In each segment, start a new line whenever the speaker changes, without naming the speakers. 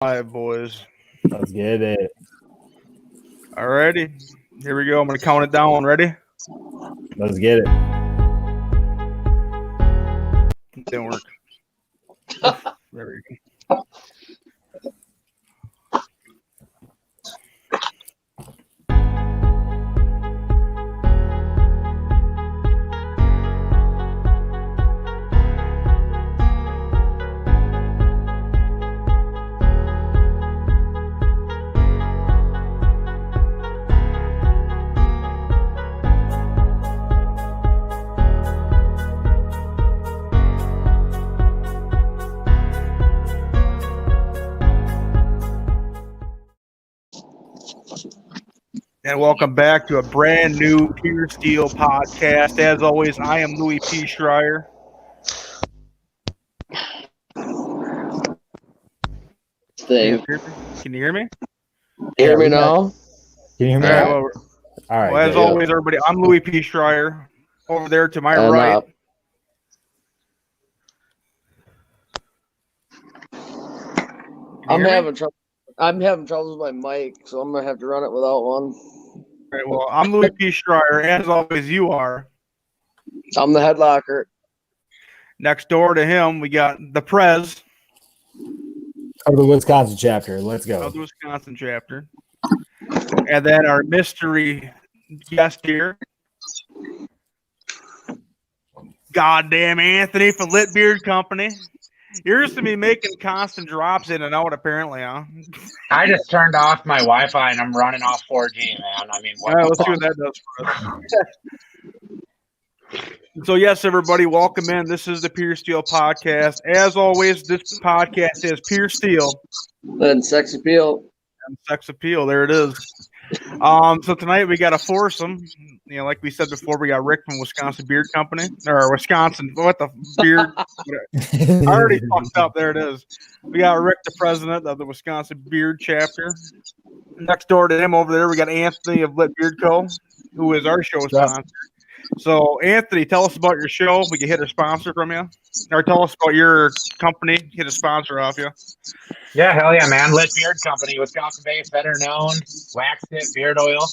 Live, boys.
Let's get it.
Alrighty. Here we go. I'm going to count it down. Ready?
Let's get it.
It didn't work. There we go. And welcome back to a brand new Pure Steel podcast. As always, I am Louis P. Schreier.
Thing.
Can you hear me?
Hear me now?
Can you hear me?
All right.
now?
Well,
All right.
as
good.
always, everybody, I'm Louis P. Schreier. Over there to my
And,
right.
I'm having trouble. I'm having trouble with my mic, so I'm gonna have to run it without one.
All right, well, I'm Louis P. Schreier. As always, you are.
I'm the headlocker.
Next door to him, we got the Prez
Of the Wisconsin chapter. Let's go.
of the Wisconsin chapter. And then our mystery guest here, goddamn Anthony from Lit Beard Company. You're used to be making constant drops in and out, apparently, huh?
I just turned off my Wi-Fi and I'm running off 4G, man. I mean,
All right, let's see what that does for us. So, yes, everybody, welcome in. This is the Pure Steel Podcast. As always, this podcast is Pure Steel
And sex appeal.
and Sex Appeal. There it is. So tonight we got a foursome. You know, like we said before, we got Rick from Wisconsin Beard Company or Wisconsin. What the beard? I already fucked up. There it is. We got Rick, the president of the Wisconsin Beard Chapter. Next door to him over there, we got Anthony of Lit Beard Co., who is our show sponsor. So, Anthony, tell us about your show. We can hit a sponsor from you, or tell us about your company. Hit a sponsor off you.
Yeah, hell yeah, man. Lit Beard Company, Wisconsin-based, better known, wax tip beard oil.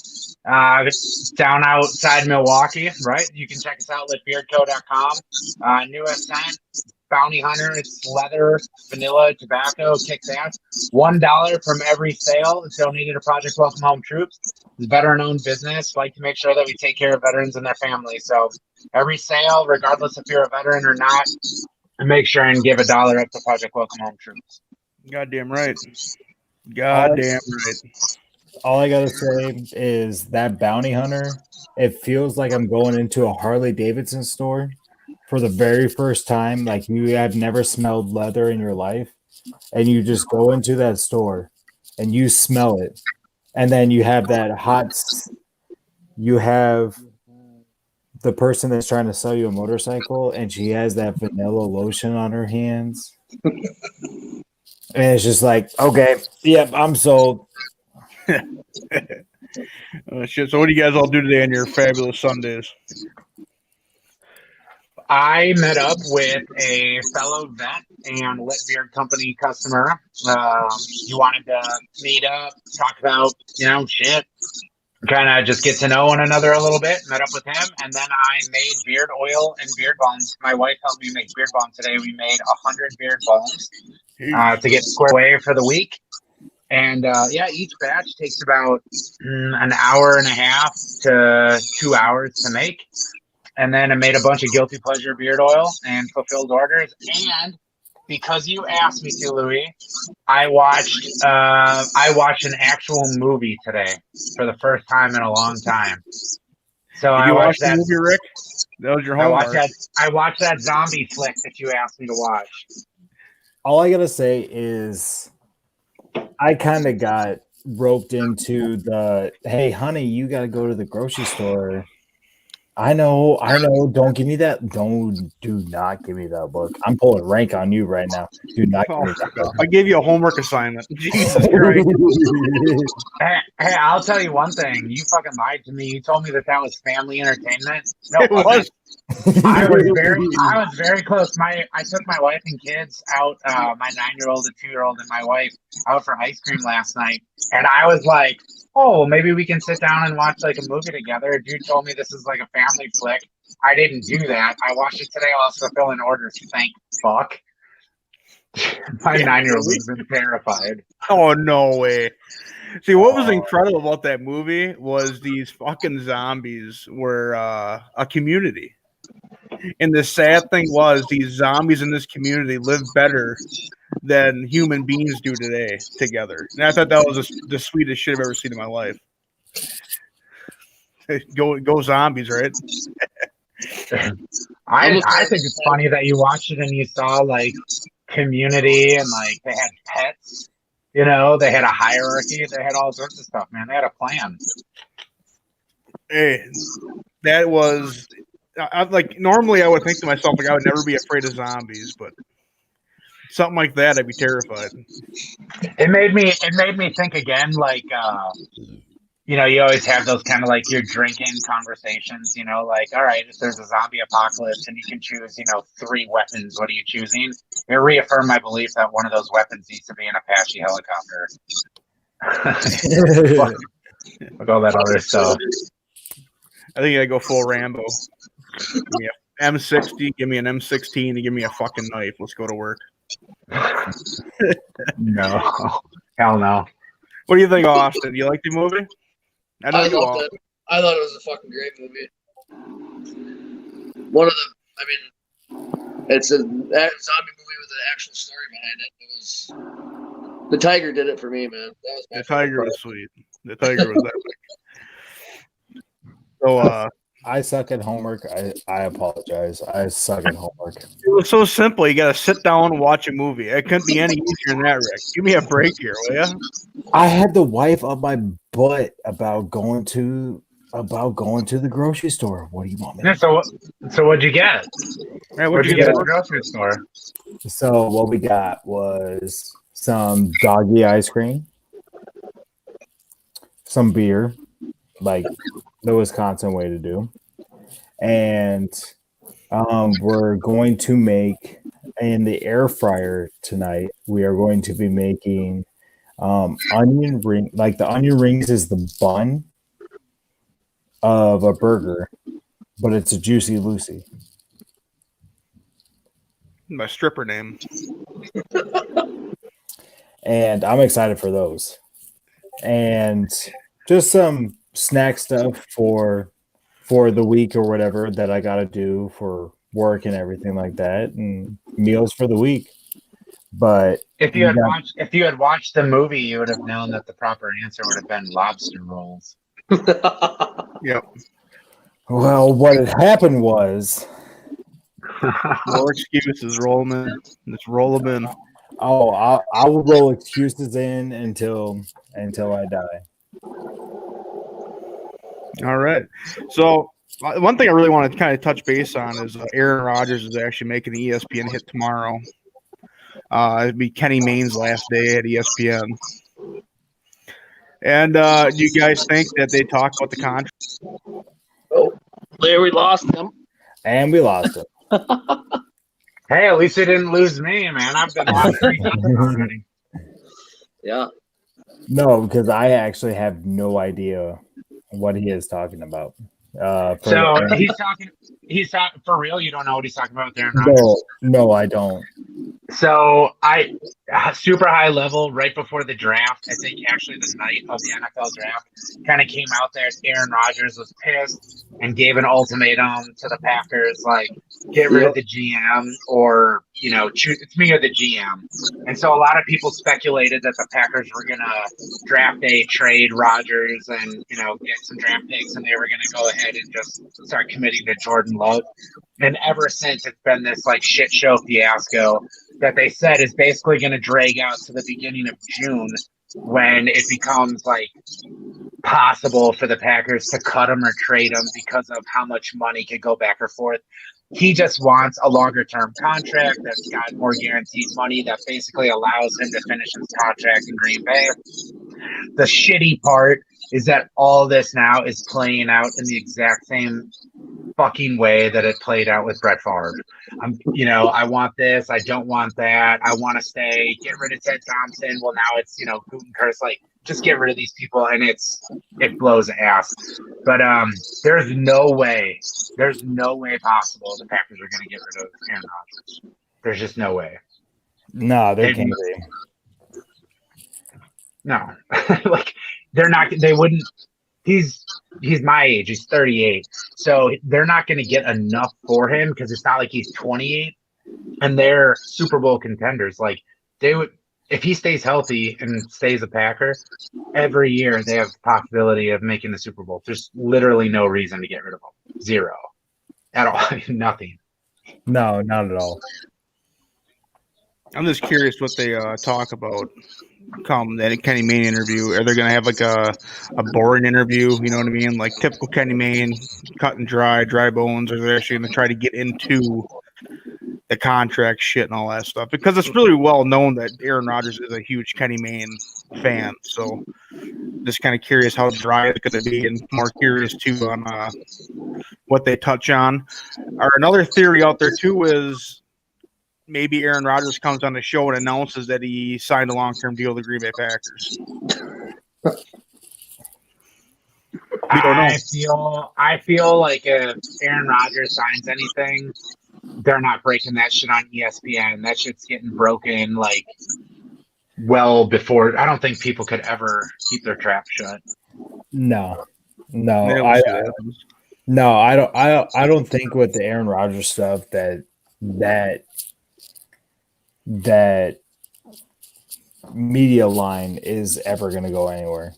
Down outside Milwaukee, right? You can check us out, litbeardco.com. Newest scent, Bounty Hunter. It's leather, vanilla, tobacco, kicks ass. $1 from every sale is donated to Project Welcome Home Troops. It's a veteran-owned business. Like to make sure that we take care of veterans and their families. So every sale, regardless if you're a veteran or not, make sure and give $1 up to Project Welcome Home Troops.
Goddamn right. Goddamn right.
All I gotta say is that Bounty Hunter, it feels like I'm going into a Harley Davidson store for the very first time. Like you have never smelled leather in your life, and you just go into that store and you smell it, and then you have that you have the person that's trying to sell you a motorcycle, and she has that vanilla lotion on her hands. And it's just like, okay, yep, I'm sold.
Shit. So, what do you guys all do today on your fabulous Sundays?
I met up with a fellow vet and Lit Beard Company customer. He wanted to meet up, talk about, shit. Kind of just get to know one another a little bit. Met up with him, and then I made beard oil and beard balms. My wife helped me make beard balm today. We made 100 beard balms to get squared away for the week. And each batch takes about an hour and a half to 2 hours to make. And then I made a bunch of guilty pleasure beard oil and fulfilled orders. And because you asked me to, Louis, I watched an actual movie today for the first time in a long time. So
Did
I
you watch
watched
the
that
movie, Rick? That was your homework.
I watched that zombie flick that you asked me to watch.
All I gotta say is I kind of got roped into the, hey, honey, you got to go to the grocery store I know. Don't give me that. Do not give me that look. I'm pulling rank on you right now. Do not give me that look.
I gave you a homework assignment. Jesus Christ.
Hey, I'll tell you one thing. You fucking lied to me. You told me that was family entertainment. No,
It was.
I was very close. I took my wife and kids out, my 9-year-old, a 2-year-old, and my wife out for ice cream last night, and I was like, "Oh, maybe we can sit down and watch like a movie together." A dude told me this is like a family flick. I didn't do that. I watched it today while fulfilling orders. Thank fuck. My 9-year-old has been terrified.
Oh, no way. See, what was incredible about that movie was these fucking zombies were a community. And the sad thing was these zombies in this community live better than human beings do today together. And I thought that was the sweetest shit I've ever seen in my life. Go zombies, right?
I think it's funny that you watched it and you saw like community and like they had pets, you know, they had a hierarchy, they had all sorts of stuff, man. They had a plan.
Hey, that was like normally I would think to myself like I would never be afraid of zombies, but something like that I'd be terrified.
It made me think again, like you know, you always have those kind of like you're drinking conversations, you know, like, all right, if there's a zombie apocalypse and you can choose, you know, 3 weapons, what are you choosing? It reaffirmed my belief that one of those weapons needs to be an Apache helicopter. With all that other stuff.
I think I go full Rambo. Give me an M60, give me an M16, and give me a fucking knife. Let's go to work.
No. Hell no.
What do you think, Austin? Do you like the movie?
I loved it. I thought it was a fucking great movie. One of the, I mean, it's a zombie movie with an actual story behind it. It was the tiger did it for me, man. That was my
the tiger was sweet. The tiger was epic. So,
I suck at homework. I apologize. I suck at homework.
It was so simple. You got to sit down and watch a movie. It couldn't be any easier than that, Rick. Give me a break here, will ya?
I had the wife up my butt about going to the grocery store. What do you want me?
Yeah, so what'd you get?
Right,
What'd you get at the grocery store?
So what we got was some doggy ice cream, some beer, like the Wisconsin way to do, and we're going to make in the air fryer tonight. We are going to be making onion ring. Like the onion rings is the bun of a burger, but it's a Juicy Lucy.
My stripper name.
And I'm excited for those. And just some snack stuff for the week or whatever that I got to do for work and everything like that, and meals for the week. But
if you had watched the movie, you would have known that the proper answer would have been lobster rolls.
Yep.
Well, what had happened was
No excuses. Roll them in. Just roll them in.
Oh, I will roll excuses in until I die.
All right. So one thing I really want to kind of touch base on is Aaron Rodgers is actually making the ESPN hit tomorrow. It'd be Kenny Mayne's last day at ESPN. And do you guys think that they talk about the contract?
Oh, there we lost him.
And we lost it.
Hey, at least they didn't lose me, man. I've been lost 3 times already.
Yeah.
No, because I actually have no idea what he is talking about.
So he's talking for real. You don't know what he's talking about there. Rodgers?
No, I don't.
So super high level right before the draft. I think actually the night of the NFL draft kind of came out there. Aaron Rodgers was pissed and gave an ultimatum to the Packers, like get rid of the GM or choose it's me or the GM. And so a lot of people speculated that the Packers were gonna draft day, trade Rodgers, and get some draft picks, and they were gonna go ahead and just start committing to Jordan Love. And ever since, it's been this like shit show fiasco. that they said is basically going to drag out to the beginning of June, when it becomes like possible for the Packers to cut him or trade him because of how much money could go back or forth. He just wants a longer term contract that's got more guaranteed money that basically allows him to finish his contract in Green Bay. The shitty part is that all this now is playing out in the exact same fucking way that it played out with Brett Favre. I want this, I don't want that, I want to stay, get rid of Ted Thompson. Well, now it's, Gutenkirst, like, just get rid of these people, and it blows ass. But there's no way possible the Packers are going to get rid of Aaron Rodgers. There's just no way.
No, there can't be.
No, like they wouldn't. He's my age. He's 38, so they're not going to get enough for him because it's not like he's 28, and they're Super Bowl contenders. Like they would, if he stays healthy and stays a Packer, every year they have the possibility of making the Super Bowl. There's literally no reason to get rid of him. Zero, at all. Nothing.
No, not at all.
I'm just curious what they talk about come that Kenny Mayne interview. Are they going to have like a boring interview? You know what I mean? Like typical Kenny Mayne, cut and dry bones. Or they're actually going to try to get into the contract shit and all that stuff? Because it's really well known that Aaron Rodgers is a huge Kenny Mayne fan. So just kind of curious how dry it's going to be, and more curious too on what they touch on. Or another theory out there too is maybe Aaron Rodgers comes on the show and announces that he signed a long-term deal with the Green Bay Packers. We don't know.
I feel like if Aaron Rodgers signs anything, they're not breaking that shit on ESPN. That shit's getting broken like well before. I don't think people could ever keep their trap shut.
No, I don't think with the Aaron Rodgers stuff that media line is ever going to go anywhere.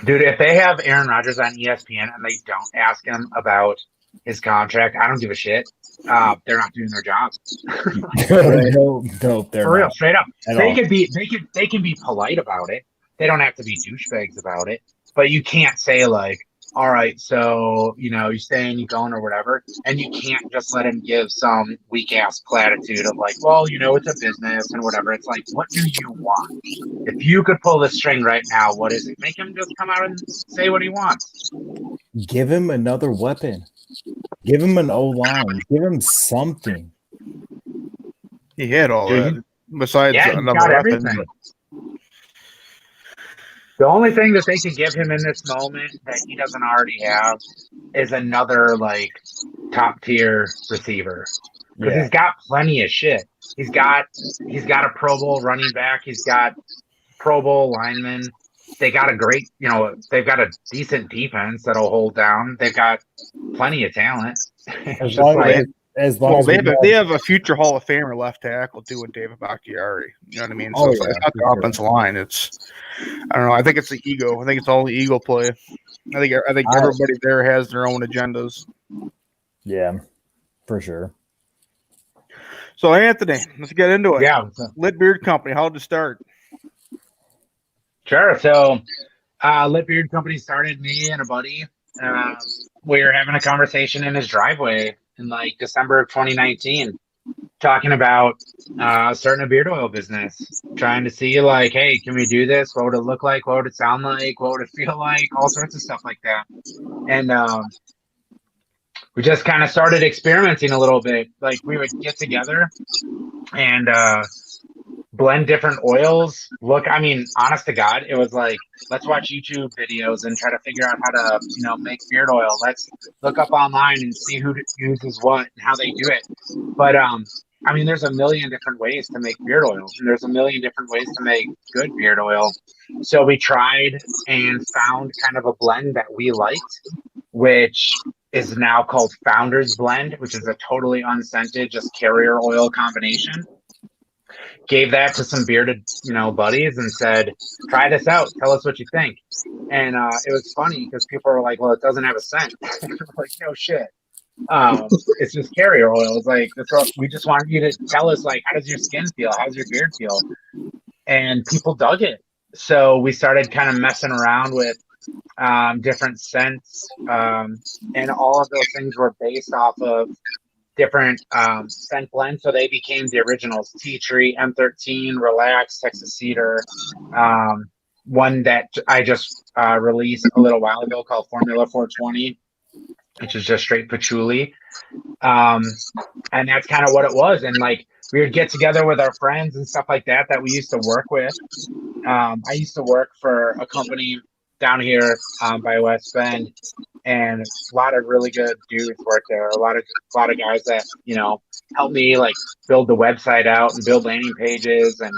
Dude, if they have Aaron Rodgers on ESPN and they don't ask him about his contract, I don't give a shit. They're not doing their job.
No, they're
for real,
not.
straight up.
They
can be polite about it. They don't have to be douchebags about it. But you can't say like, all right, so, you're staying, you going or whatever, and you can't just let him give some weak-ass platitude of like, well, it's a business and whatever. It's like, what do you want? If you could pull the string right now, what is it? Make him just come out and say what he wants.
Give him another weapon. Give him an O-line. Give him something.
He had all that. Besides another
got
weapon.
everything. The only thing that they could give him in this moment that he doesn't already have is another like top tier receiver, because he's got plenty of shit. He's got a Pro Bowl running back. He's got Pro Bowl linemen. They got a great, they've got a decent defense that'll hold down. They've got plenty of talent.
They have a future Hall of Famer left tackle too with David Bakhtiari. You know what I mean? So it's not the offensive line. I don't know. I think it's the ego. I think it's all the ego play. I think everybody there has their own agendas.
Yeah, for sure.
So Anthony, let's get into it.
Yeah.
Lit Beard Company. How did it start?
Sure. So, Lit Beard Company started me and a buddy. We were having a conversation in his driveway in like December of 2019, talking about starting a beard oil business, trying to see like, hey, can we do this? What would it look like? What would it sound like? What would it feel like? All sorts of stuff like that. And we just kind of started experimenting a little bit. Like we would get together and blend different oils. Honest to God, it was like, let's watch YouTube videos and try to figure out how to, make beard oil. Let's look up online and see who uses what and how they do it. But, there's a million different ways to make beard oil. And there's a million different ways to make good beard oil. So we tried and found kind of a blend that we liked, which is now called Founder's Blend, which is a totally unscented, just carrier oil combination. Gave that to some bearded, buddies and said, try this out. Tell us what you think. And it was funny because people were like, well, it doesn't have a scent. Like, no shit. It's just carrier oil. It's like, that's what, we just want you to tell us, like, how does your skin feel? How's your beard feel? And people dug it. So we started kind of messing around with different scents. And all of those things were based off of different scent blends. So they became the originals: tea tree, M13, relax, Texas cedar. One that I just released a little while ago called Formula 420, which is just straight patchouli. And that's kind of what it was. And like, we would get together with our friends and stuff like that we used to work with. I used to work for a company down here by West Bend, and a lot of really good dudes work there. A lot of guys that, you know, help me like build the website out and build landing pages and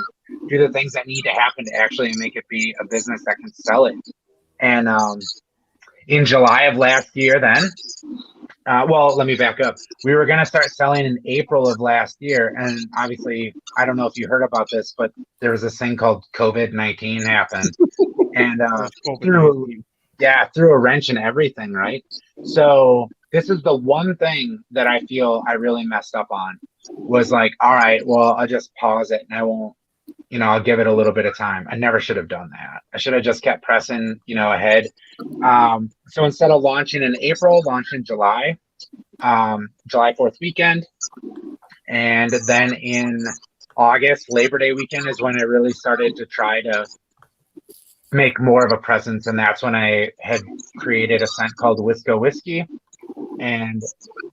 do the things that need to happen to actually make it be a business that can sell it. And in July of last year, then, well, let me back up. We were going to start selling in April of last year. And obviously, I don't know if you heard about this, but there was this thing called COVID-19 happened. And threw a wrench in everything, right? So this is the one thing that I feel I really messed up on, was like, all right, well, I'll just pause it and I won't, you know, I'll give it a little bit of time. I never should have done that. I should have just kept pressing, you know, ahead. So instead of launching in April, launch in July, July 4th weekend. And then in August, Labor Day weekend is when I really started to try to make more of a presence. And that's when I had created a scent called Wisco Whiskey. And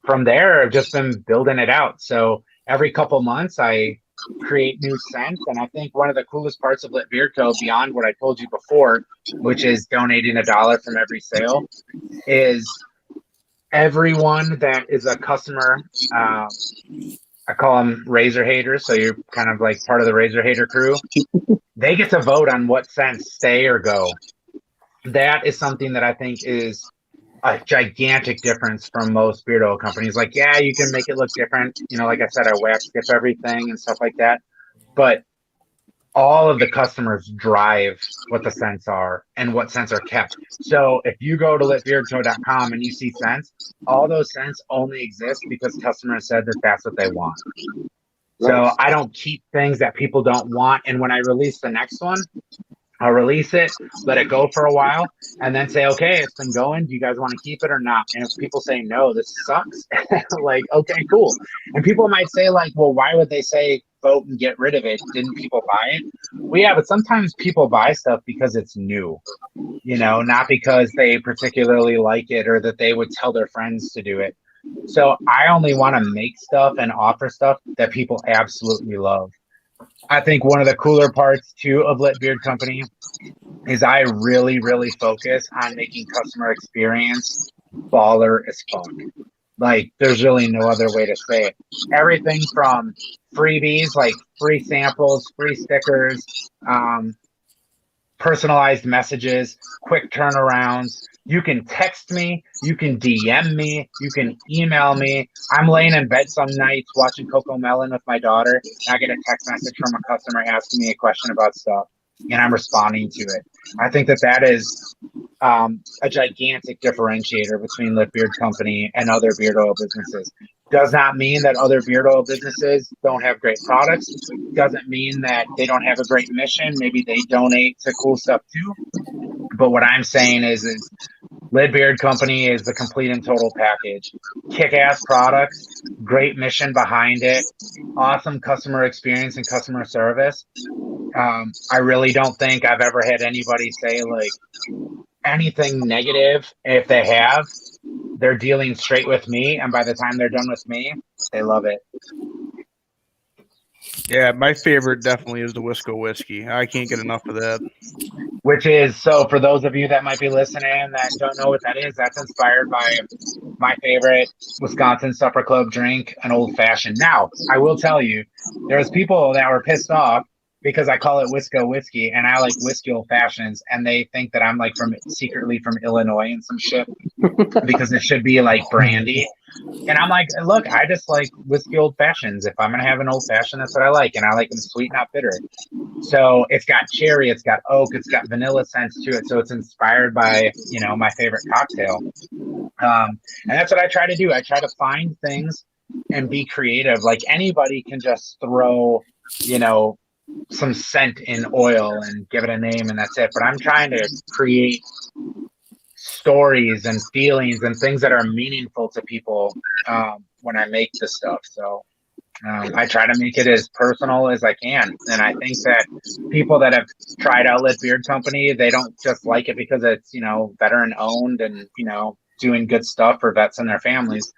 from there, I've just been building it out. So every couple months, I create new scents. And I think one of the coolest parts of Lit Beard Co., beyond what I told you before, which is donating $1 from every sale, is everyone that is a customer. I call them razor haters. So you're kind of like part of the razor hater crew. They get to vote on what scents stay or go. That is something that I think is a gigantic difference from most beard oil companies. Like, yeah, you can make it look different. You know, like I said, I wax dip everything and stuff like that. But all of the customers drive what the scents are and what scents are kept. So if you go to litbeardco.com and you see scents, all those scents only exist because customers said that that's what they want. So I don't keep things that people don't want. And when I release the next one, I'll release it, let it go for a while, and then say, okay, it's been going. Do you guys want to keep it or not? And if people say, no, this sucks, like, okay, cool. And people might say, like, well, why would they say vote and get rid of it? Didn't people buy it? Well, yeah, but sometimes people buy stuff because it's new, you know, not because they particularly like it or that they would tell their friends to do it. So I only want to make stuff and offer stuff that people absolutely love. I think one of the cooler parts too of Lit Beard Company is I really, really focus on making customer experience baller as fuck. Like, there's really no other way to say it. Everything from freebies, like free samples, free stickers, personalized messages, quick turnarounds. You can text me, you can DM me, you can email me. I'm laying in bed some nights watching Coco Melon with my daughter, and I get a text message from a customer asking me a question about stuff, and I'm responding to it. I think that is a gigantic differentiator between Lit Beard Company and other beard oil businesses. Does not mean that other beard oil businesses don't have great products. Doesn't mean that they don't have a great mission. Maybe they donate to cool stuff too. But what I'm saying is Lit Beard Company is the complete and total package. Kick-ass products, great mission behind it, awesome customer experience and customer service. I really don't think I've ever had anybody say like anything negative. If they have, they're dealing straight with me, and by the time they're done with me, they love it.
Yeah, my favorite definitely is the Wisco Whiskey. I can't get enough of that.
Which is, so for those of you that might be listening that don't know what that is, that's inspired by my favorite Wisconsin Supper Club drink, an old fashioned. Now, I will tell you, there's people that were pissed off because I call it Wisco whiskey, and I like whiskey old fashions, and they think that I'm like secretly from Illinois and some shit because it should be like brandy. And I'm like, look, I just like whiskey old fashions. If I'm gonna have an old fashioned, that's what I like, and I like them sweet, not bitter. So it's got cherry, it's got oak, it's got vanilla scents to it. So it's inspired by, my favorite cocktail. And that's what I try to do. I try to find things and be creative. Like anybody can just throw, some scent in oil and give it a name and that's it. But I'm trying to create stories and feelings and things that are meaningful to people when I make this stuff. So I try to make it as personal as I can. And I think that people that have tried Outlet Beard Company, they don't just like it because it's, veteran owned and, doing good stuff for vets and their families.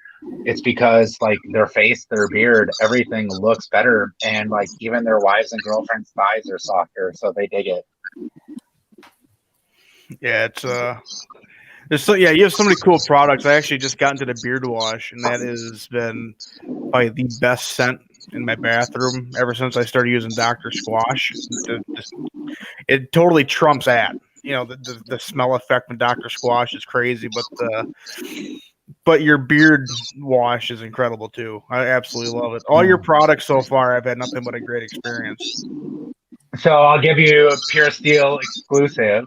It's because like their face, their beard, everything looks better. And like even their wives and girlfriends' thighs are softer. So they dig it.
Yeah, you have so many cool products. I actually just got into the beard wash, and that has been probably the best scent in my bathroom ever since I started using Dr. Squash. It totally trumps that. The smell effect from Dr. Squash is crazy, but your beard wash is incredible too. I absolutely love it. All your products so far, I've had nothing but a great experience.
So I'll give you a Pure Steel exclusive.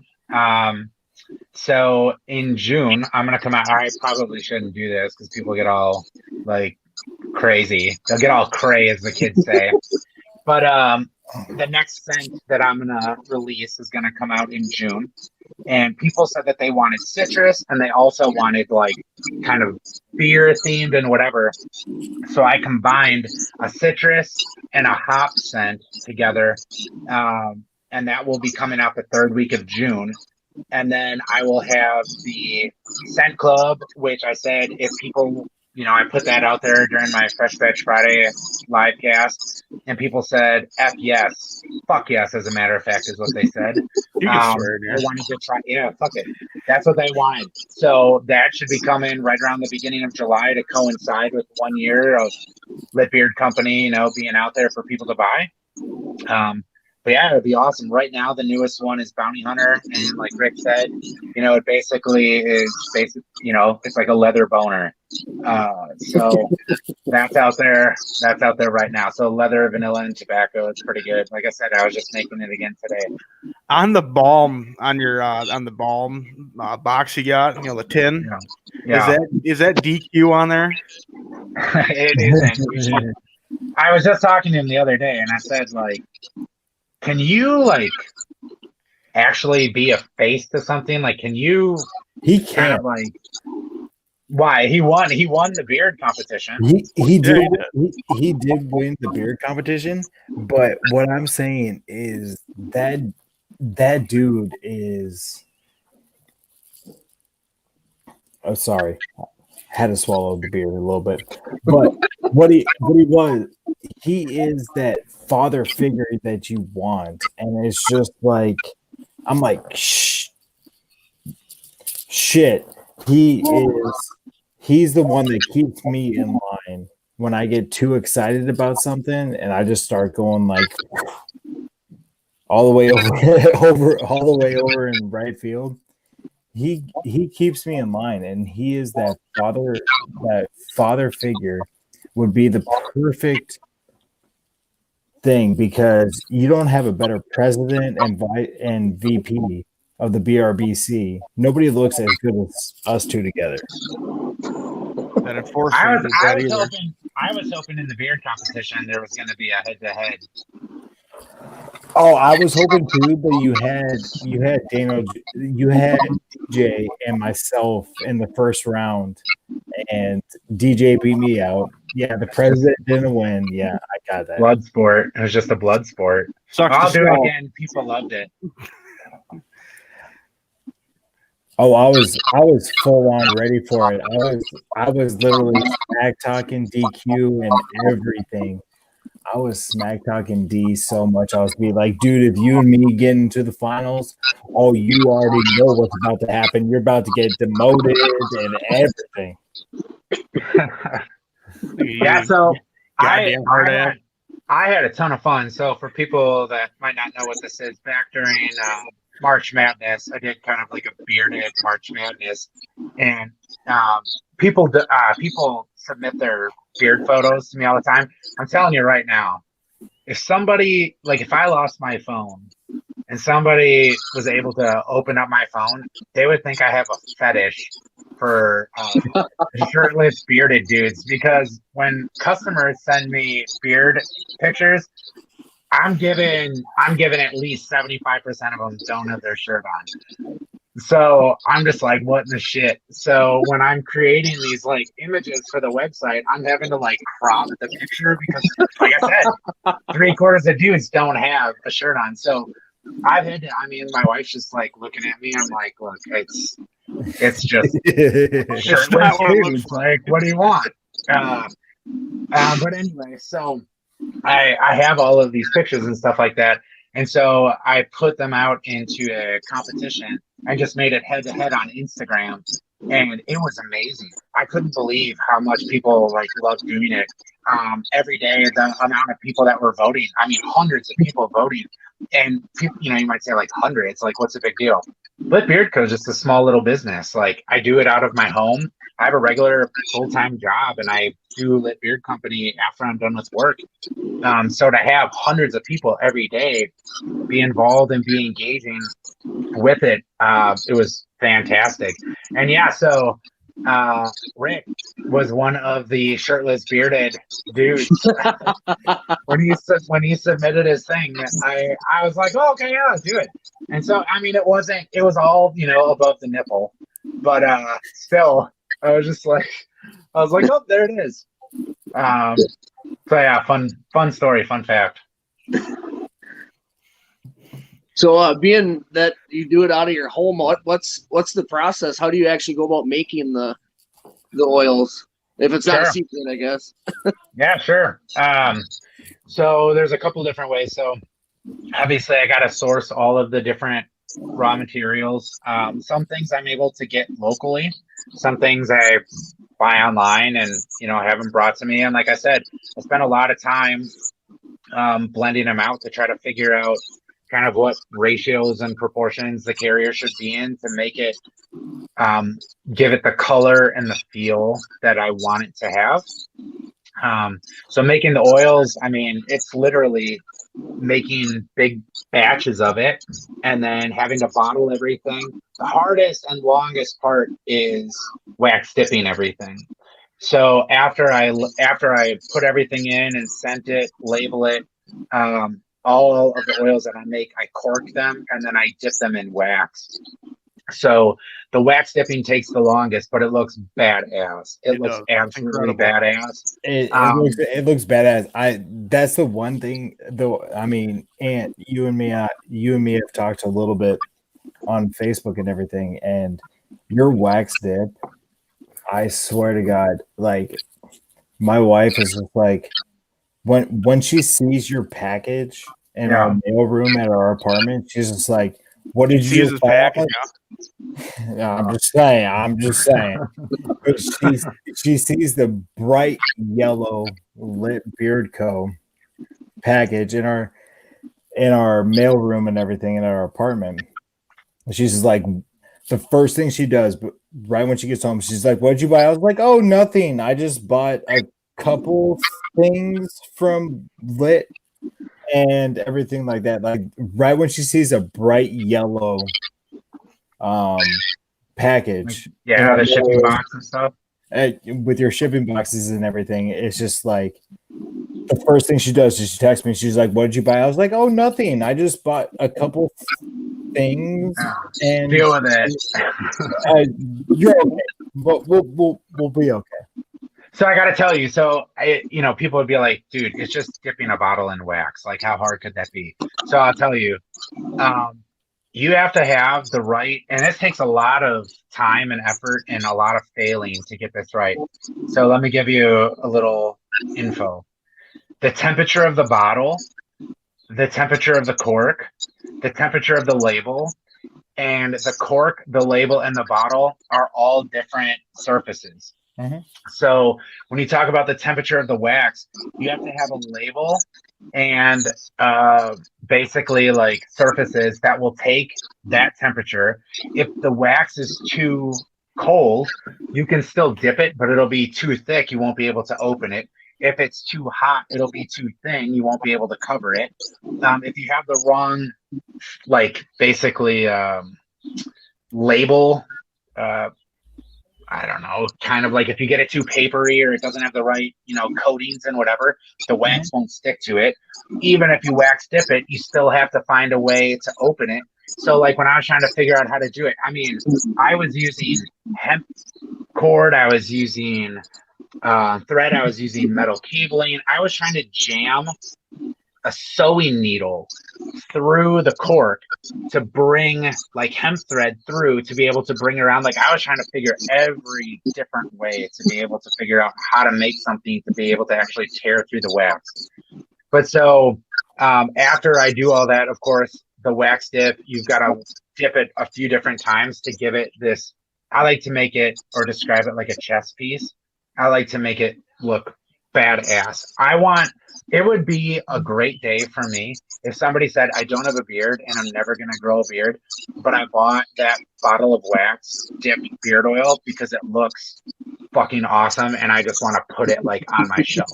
So in June, I'm going to come out. I probably shouldn't do this because people get all like crazy. They'll get all cray, as the kids say. But the next scent that I'm going to release is going to come out in June. And people said that they wanted citrus and they also wanted like kind of beer themed and whatever. So I combined a citrus and a hop scent together. And that will be coming out the third week of June. And then I will have the Scent Club, which I said if people, I put that out there during my Fresh Batch Friday live cast, and people said F yes, fuck yes, as a matter of fact, is what they said.
You can swear,
they wanted to try, fuck it. That's what they wanted. So that should be coming right around the beginning of July to coincide with 1 year of Lit Beard Company, being out there for people to buy. But yeah, it'd be awesome. Right now, the newest one is Bounty Hunter, and like Rick said, it basically is it's like a leather boner. So that's out there. That's out there right now. So leather, vanilla, and tobacco. It's pretty good. Like I said, I was just making it again today.
On the balm, on your box you got, the tin.
Yeah.
Is that DQ on there?
It is. I was just talking to him the other day, and I said like, can you like actually be a face to something? Like, can you?
He can't.
Like, why he won? He won the beard competition.
He did. He did win the beard competition. But what I'm saying is that dude is. Oh, sorry. Had to swallow the beard a little bit. But what he was, he is that father figure that you want. And it's just like, I'm like, shit. He's the one that keeps me in line when I get too excited about something and I just start going like all the way over in right field. He keeps me in line, and he is that father figure would be the perfect thing because you don't have a better president and VP of the BRBC. Nobody looks as good as us two together.
That enforcement.
I was hoping in the beard competition there was going to be a head-to-head.
Oh, I was hoping too, but you had Dano, you had DJ and myself in the first round, and DJ beat me out. Yeah, the president didn't win. Yeah, I got that.
Blood sport. It was just a blood sport. I'll do it again. People loved it.
Oh, I was full on ready for it. I was literally smack talking DQ and everything. I was smack talking D so much. I was be like, dude, if you and me get into the finals, you already know what's about to happen. You're about to get demoted and everything.
Yeah, so I I had a ton of fun. So for people that might not know what this is, back during March Madness, I did kind of like a bearded March Madness, and people submit their beard photos to me all the time. I'm telling you right now, if I lost my phone and somebody was able to open up my phone, they would think I have a fetish for shirtless bearded dudes, because when customers send me beard pictures, I'm giving at least 75% of them don't have their shirt on. So I'm just like, what in the shit? So when I'm creating these like images for the website, I'm having to like crop the picture because, like I said, 3/4 of dudes don't have a shirt on. So I've had to, I mean, my wife's just like looking at me. I'm like, look, it's just shirtless dudes. Like, what do you want? But anyway, so I have all of these pictures and stuff like that. And so I put them out into a competition. I just made it head to head on Instagram, and it was amazing. I couldn't believe how much people like loved doing it. Every day, the amount of people that were voting. I mean, hundreds of people voting, and people, you might say like hundreds. Like, what's the big deal? But Beard Co. is just a small little business. Like, I do it out of my home. I have a regular full-time job, and I do Lit Beard Company after I'm done with work. So to have hundreds of people every day be involved and be engaging with it, it was fantastic. And yeah, so Rick was one of the shirtless bearded dudes when he submitted his thing. I was like, oh, okay, yeah, let's do it. And so I mean, it was all above the nipple, but still, I was like, oh, there it is. So yeah, fun story, fun fact.
So being that you do it out of your home, what's the process? How do you actually go about making the oils? If it's not a secret, I guess.
Yeah, sure. So there's a couple different ways. So obviously I got to source all of the different raw materials. Some things I'm able to get locally. Some things I buy online and have them brought to me. And like I said, I spent a lot of time blending them out to try to figure out kind of what ratios and proportions the carrier should be in to make it give it the color and the feel that I want it to have. So making the oils, I mean, it's literally making big batches of it and then having to bottle everything. The hardest and longest part is wax dipping everything. So after I put everything in and scent it, label it, all of the oils that I make, I cork them and then I dip them in wax. So the wax dipping takes the longest, but it looks badass. It looks absolutely badass.
It looks badass. That's the one thing though. I mean, Ant, you and me have talked a little bit on Facebook and everything, and your wax dip, I swear to God, like my wife is just like when she sees your package in our mailroom at our apartment, she's just like, what did you just package? I'm just saying. But she sees the bright yellow Lit Beard Co. package in our mailroom and everything in our apartment. She's just like, the first thing she does, but right when she gets home, she's like, "What'd you buy?" I was like, "Oh, nothing. I just bought a couple things from Lit and everything like that." Like right when she sees a bright yellow package,
the shipping box and stuff,
with your shipping boxes and everything, it's just like the first thing she does is she texts me. She's like, "What did you buy?" I was like, "Oh, nothing. I just bought a couple things and
deal with it."
You're okay, but we'll be okay.
So I got to tell you, people would be like, "Dude, it's just dipping a bottle in wax. Like, how hard could that be?" So I'll tell you, you have to have the right, and this takes a lot of time and effort and a lot of failing to get this right. So let me give you a little info. The temperature of the bottle, the temperature of the cork, the temperature of the label, and the cork, the label, and the bottle are all different surfaces. Mm-hmm. So when you talk about the temperature of the wax, you have to have a label and basically like surfaces that will take that temperature. If the wax is too cold, you can still dip it, but it'll be too thick. You won't be able to open it. If it's too hot, it'll be too thin. You won't be able to cover it. If you have the wrong, like basically label, I don't know, kind of like if you get it too papery or it doesn't have the right, coatings and whatever, the wax won't stick to it. Even if you wax dip it, you still have to find a way to open it. So like when I was trying to figure out how to do it, I mean, I was using hemp cord, I was using thread, I was using metal cabling. I was trying to jam a sewing needle through the cork to bring like hemp thread through to be able to bring around. Like I was trying to figure every different way to be able to figure out how to make something to be able to actually tear through the wax. But so after I do all that, of course, the wax dip, you've got to dip it a few different times to give it this. I like to make it or describe it like a chess piece. I like to make it look badass. It would be a great day for me if somebody said, I don't have a beard and I'm never going to grow a beard, but I bought that bottle of wax dipped beard oil because it looks fucking awesome and I just want to put it like on my shelf.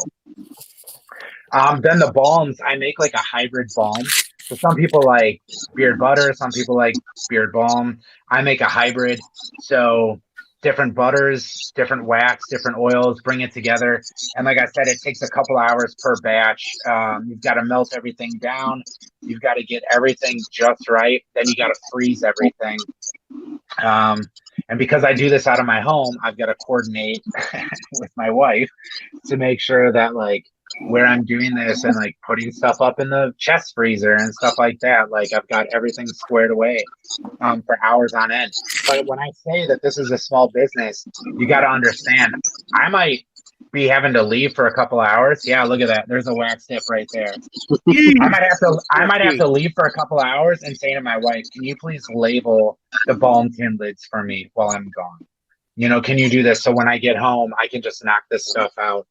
Then the balms, I make like a hybrid balm. So some people like beard butter, some people like beard balm. I make a hybrid. So different butters, different wax, different oils, bring it together. And like I said, it takes a couple hours per batch. You've got to melt everything down. You've got to get everything just right. Then you got to freeze everything. And because I do this out of my home, I've got to coordinate with my wife to make sure that like where I'm doing this and like putting stuff up in the chest freezer and stuff like that. Like I've got everything squared away for hours on end. But when I say that this is a small business, you got to understand, I might be having to leave for a couple hours. Yeah, look at that. There's a wax dip right there. I might have to leave for a couple hours and say to my wife, can you please label the balm tin lids for me while I'm gone? Can you do this so when I get home, I can just knock this stuff out?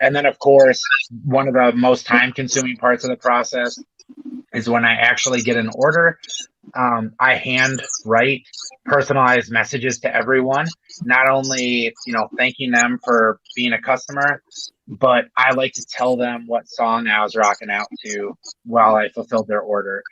And then, of course, one of the most time-consuming parts of the process is when I actually get an order. I hand write personalized messages to everyone, not only, thanking them for being a customer, but I like to tell them what song I was rocking out to while I fulfilled their order.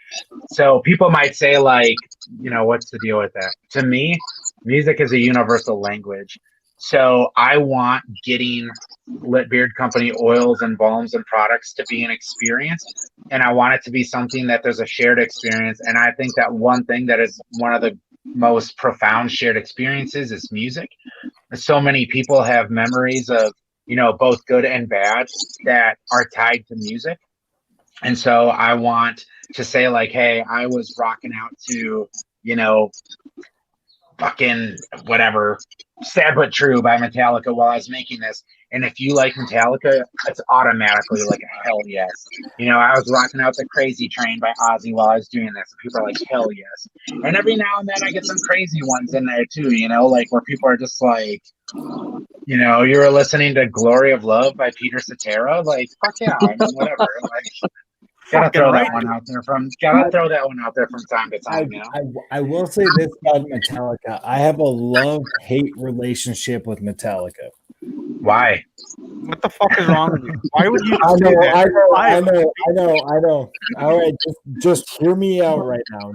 So people might say like, what's the deal with that? To me, music is a universal language. So I want getting Lit Beard Company oils and balms and products to be an experience. And I want it to be something that there's a shared experience. And I think that one thing that is one of the most profound shared experiences is music. So many people have memories of, both good and bad that are tied to music. And so I want to say like, hey, I was rocking out to, fucking whatever, Sad But True by Metallica while I was making this. And if you like Metallica, it's automatically like a hell yes. I was rocking out the Crazy Train by Ozzy while I was doing this. People are like, hell yes. And every now and then I get some crazy ones in there too, like where people are just like, you were listening to Glory of Love by Peter Cetera. Like, fuck yeah, whatever. Like, gotta throw that one out there from time to time.
I will say this about Metallica. I have a love-hate relationship with Metallica.
Why?
What the fuck is wrong with you? Why would you say that?
I know. All right, just hear me out right now.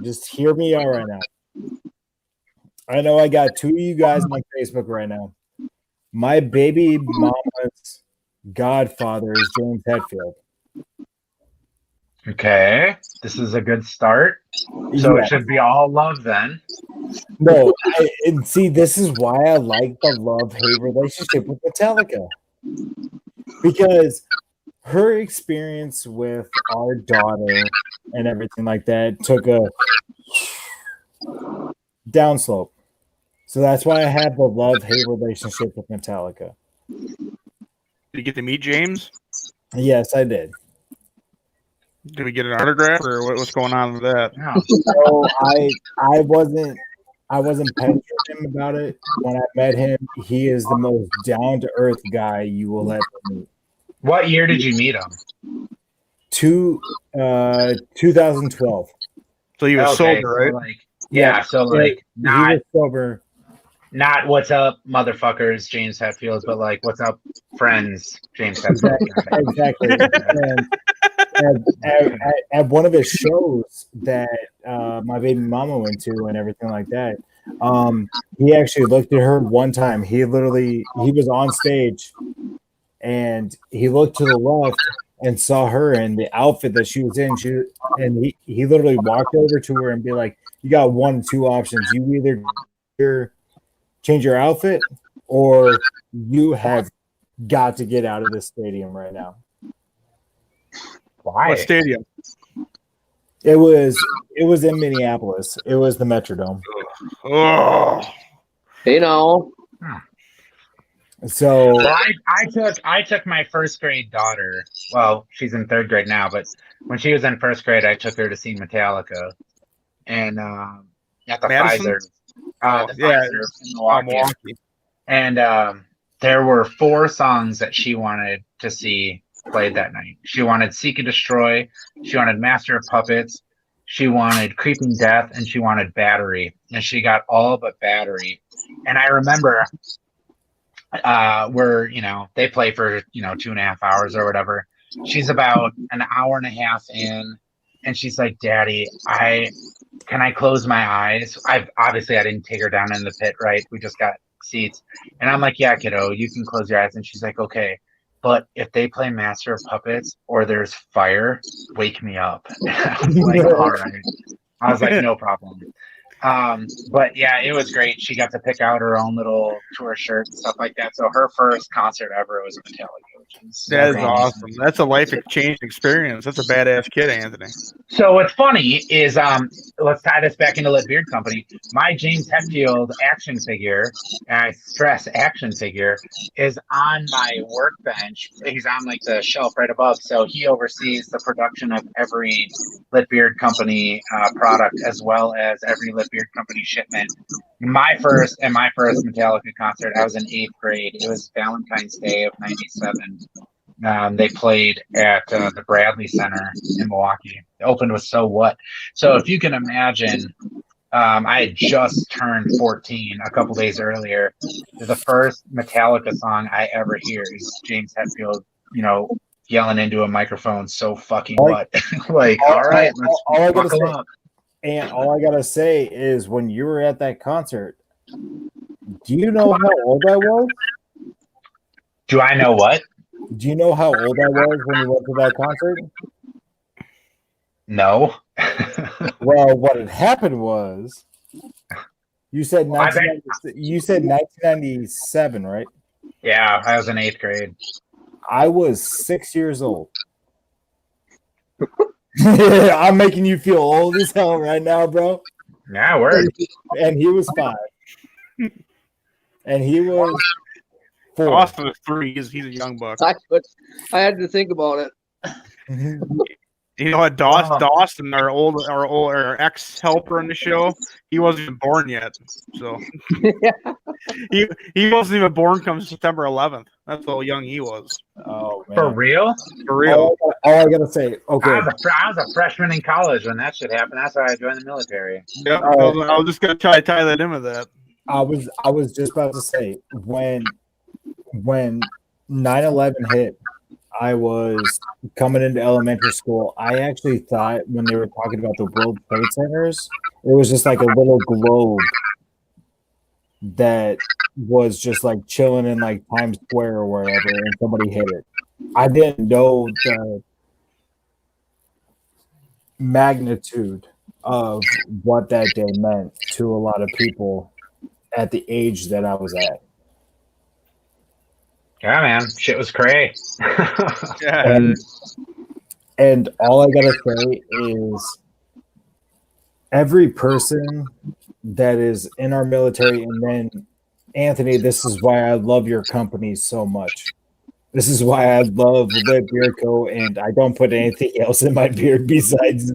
I know I got two of you guys on my Facebook right now. My baby mama's godfather is James Hetfield.
Okay, this is a good start. So It should be all love then.
No, and see, this is why I like the love-hate relationship with Metallica. Because her experience with our daughter and everything like that took a downslope. So that's why I have the love-hate relationship with Metallica.
Did you get to meet James?
Yes, I did.
Did we get an autograph, or what's going on with that?
No, I wasn't pestering him about it. When I met him, he is the most down-to-earth guy you will ever meet.
What year did you meet him?
2012.
So you were
Okay,
sober,
so
right?
like, yeah, so like
he
not
was sober.
not what's up, motherfuckers, James Hetfield, but like what's up, friends, James Hetfield.
Exactly. And at one of his shows that my baby mama went to and everything like that, he actually looked at her one time. He was on stage and he looked to the left and saw her in the outfit that she was in. And he literally walked over to her and be like, "You got one of two options. You either change your outfit or you have got to get out of this stadium right now."
Why?
What stadium?
It was in Minneapolis. It was the Metrodome.
Oh,
You know,
So
Well, I took my first grade daughter. Well, she's in third grade now, but when she was in first grade, I took her to see Metallica, and at the
Madison?
Pfizer, the
yeah.
Pfizer in Milwaukee.
Milwaukee.
And there were 4 songs that she wanted to see played that night. She wanted Seek and Destroy, she wanted Master of Puppets, she wanted Creeping Death, and she wanted Battery. And she got all but Battery. And I remember where, they play for, 2.5 hours or whatever. She's about an hour and a half in, and she's like, "Daddy, can I close my eyes?" I didn't take her down in the pit, right? We just got seats. And I'm like, "Yeah, kiddo, you can close your eyes." And she's like, "Okay, but if they play Master of Puppets or there's fire, wake me up." I was like, "All right." I was like, "No problem." But yeah, it was great. She got to pick out her own little tour shirt and stuff like that. So her first concert ever was Metallica, which is
That is awesome. That's a life exchange experience. That's a badass kid, Anthony.
So what's funny is, let's tie this back into Lit Beard Company. My James Hetfield action figure, and I stress action figure, is on my workbench. He's on like the shelf right above. So he oversees the production of every Lit Beard Company product, as well as every Lit Beard Company shipment. My first Metallica concert, I was in 8th grade. It was Valentine's Day of '97. They played at the Bradley Center in Milwaukee. It opened with So What. So if you can imagine, I had just turned 14 a couple days earlier. The first Metallica song I ever hear is James Hetfield, yelling into a microphone, "So fucking what?" Like, all right, let's buckle up.
And all I gotta say is, when you were at that concert, do you know how old I was?
Do I know what?
Do you know how old I was when you went to that concert?
No.
Well, what had happened was, you said 1997, right?
Yeah, I was in 8th grade.
I was 6 years old. I'm making you feel old as hell right now, bro.
Yeah, word.
And he was 5. And he was 4.
Austin is 3. He's a young buck.
I had to think about it.
You know what, Dawson, our ex helper in the show, he wasn't even born yet. So he wasn't even born come September 11th. That's how young he was.
Oh man.
For real?
For real.
All I gotta say, okay.
I was a freshman in college when that shit happened. That's why I joined the military.
Yeah, I was just gonna try to tie that in with that.
I was just about to say, when 9/11 hit, I was coming into elementary school. I actually thought, when they were talking about the World Trade Centers, it was just like a little globe that was just like chilling in like Times Square or wherever, and somebody hit it. I didn't know the magnitude of what that day meant to a lot of people at the age that I was at.
Yeah, man, shit was cray.
Yeah.
And all I gotta say is, every person that is in our military, and then, Anthony, this is why I love your company so much. This is why I love Lit Beard Co. And I don't put anything else in my beard besides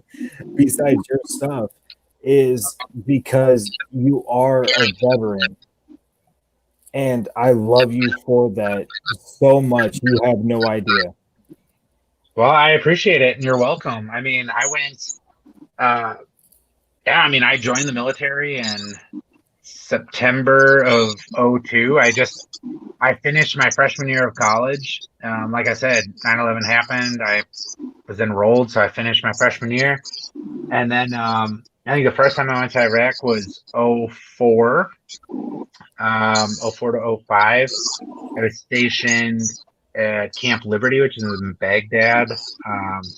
your stuff, is because you are a veteran. And I love you for that so much. You have no idea.
Well, I appreciate it, and you're welcome. I mean, I went. Yeah, I mean, I joined the military in September of '02. I finished my freshman year of college. Like I said, 9/11 happened. I was enrolled, so I finished my freshman year. And then I think the first time I went to Iraq was '04, '04 to '05. I was stationed at Camp Liberty, which is in Baghdad,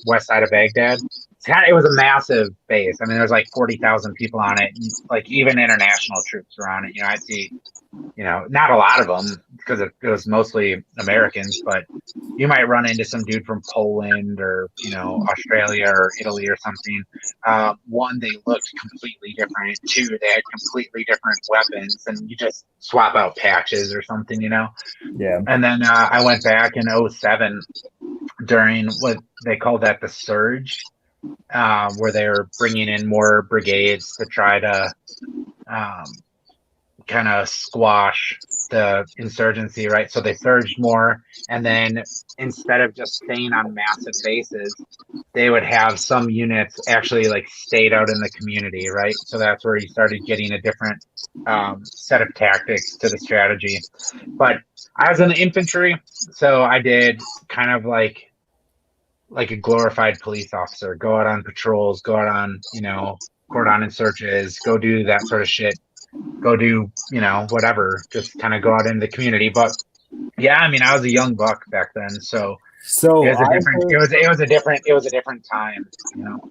west side of Baghdad. It was a massive base. I mean, there was like 40,000 people on it. And, like even international troops were on it. I'd see, not a lot of them because it was mostly Americans, but you might run into some dude from Poland or, Australia or Italy or something. One, they looked completely different. Two, they had completely different weapons, and you just swap out patches or something,
Yeah.
And then I went back in '07 during what they called that the surge, where they were bringing in more brigades to try to kind of squash the insurgency, right? So they surged more, and then instead of just staying on massive bases, they would have some units actually like stayed out in the community, right? So that's where you started getting a different set of tactics to the strategy. But I was in the infantry, so I did kind of like a glorified police officer, go out on patrols, go out on, cordon and searches, go do that sort of shit, go do, whatever, just kind of go out into the community. But yeah, I mean, I was a young buck back then, so
So
it was a different time,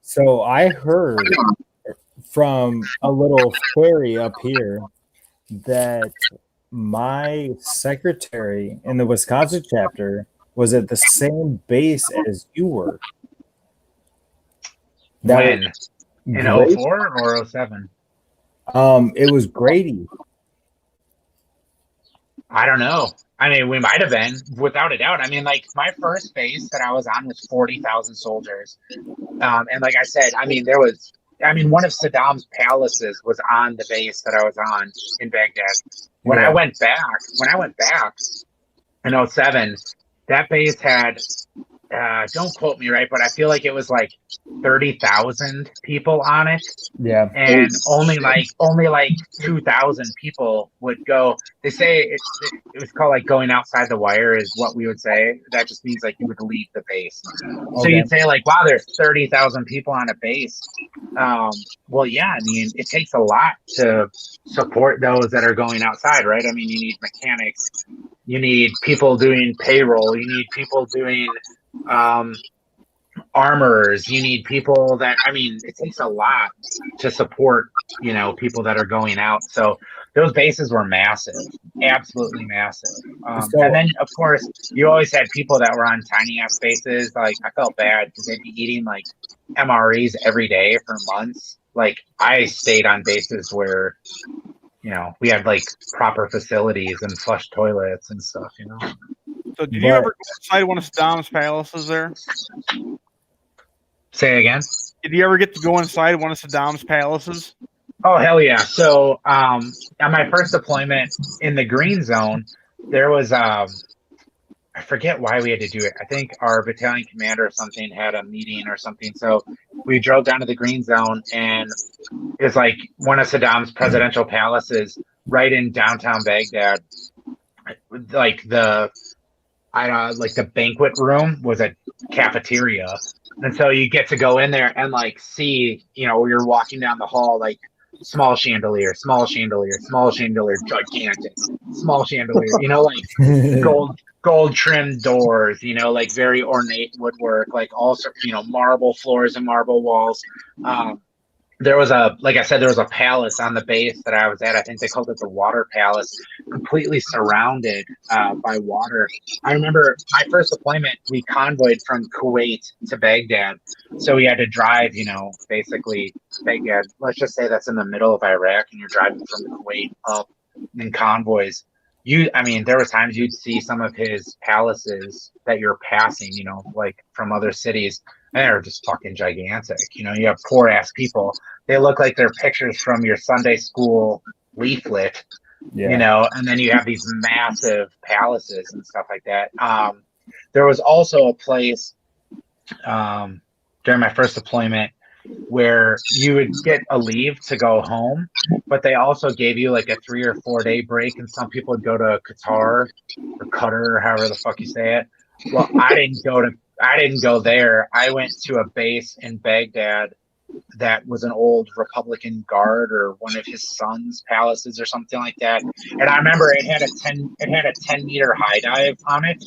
So I heard from a little fairy up here that my secretary in the Wisconsin chapter was at the same base as you were.
When? In
Grady?
04 or 07?
It was Grady.
I don't know. I mean, we might have been, without a doubt. I mean, like, my first base that I was on was 40,000 soldiers. And like I said, I mean, one of Saddam's palaces was on the base that I was on in Baghdad. When I went back in '07, that base had, don't quote me, right, but I feel like it was like 30,000 people on it.
Yeah.
And only like 2,000 people would go. They say it was called like going outside the wire is what we would say. That just means like you would leave the base. So you'd say like, wow, there's 30,000 people on a base. Well, yeah, I mean, it takes a lot to support those that are going outside, right? I mean, you need mechanics, you need people doing payroll, you need people doing armorers, you need people that, I mean, it takes a lot to support, people that are going out. So those bases were massive, absolutely massive. And then, of course, you always had people that were on tiny ass bases. Like, I felt bad because they'd be eating like MREs every day for months. Like, I stayed on bases where, we had like proper facilities and flush toilets and stuff,
So did you ever go inside one of Saddam's palaces there?
Say again?
Did you ever get to go inside one of Saddam's palaces?
Oh, hell yeah. So on my first deployment in the green zone, there was, I forget why we had to do it. I think our battalion commander or something had a meeting or something. So we drove down to the green zone, and it's like one of Saddam's presidential palaces right in downtown Baghdad. Like the banquet room was a cafeteria. And so you get to go in there and like see, you're walking down the hall, like small chandelier, gigantic, small chandelier, like gold trimmed doors, like very ornate woodwork, like also, marble floors and marble walls. There was like I said, there was a palace on the base that I was at. I think they called it the Water Palace, completely surrounded by water. I remember my first deployment, we convoyed from Kuwait to Baghdad. So we had to drive, basically Baghdad. Let's just say that's in the middle of Iraq, and you're driving from Kuwait up in convoys. There were times you'd see some of his palaces that you're passing, like from other cities. And they're just fucking gigantic. You have poor ass people. They look like they're pictures from your Sunday school leaflet, and then you have these massive palaces and stuff like that. There was also a place during my first deployment, where you would get a leave to go home, but they also gave you like a 3 or 4 day break, and some people would go to Qatar or Qatar, or however the fuck you say it. Well, I didn't go there. I went to a base in Baghdad that was an old Republican guard or one of his son's palaces or something like that. And I remember it had a 10-meter high dive on it.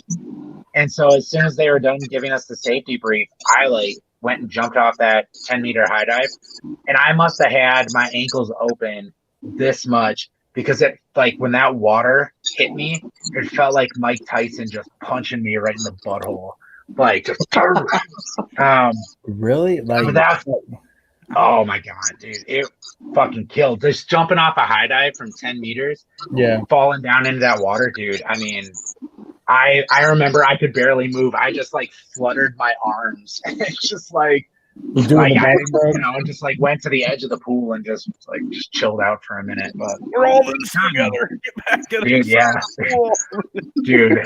And so as soon as they were done giving us the safety brief, I like went and jumped off that 10-meter high dive, and I must have had my ankles open this much, because it, like, when that water hit me, it felt like Mike Tyson just punching me right in the butthole. Like, just
Really? Like,
that's, oh my god, dude, it fucking killed. Just jumping off a high dive from 10 meters,
yeah.
falling down into that water, dude. I mean, I remember I could barely move. I just like fluttered my arms. It's just like I just like went to the edge of the pool and just chilled out for a minute. But
We're all in this together. Get back in
dude, yeah, dude,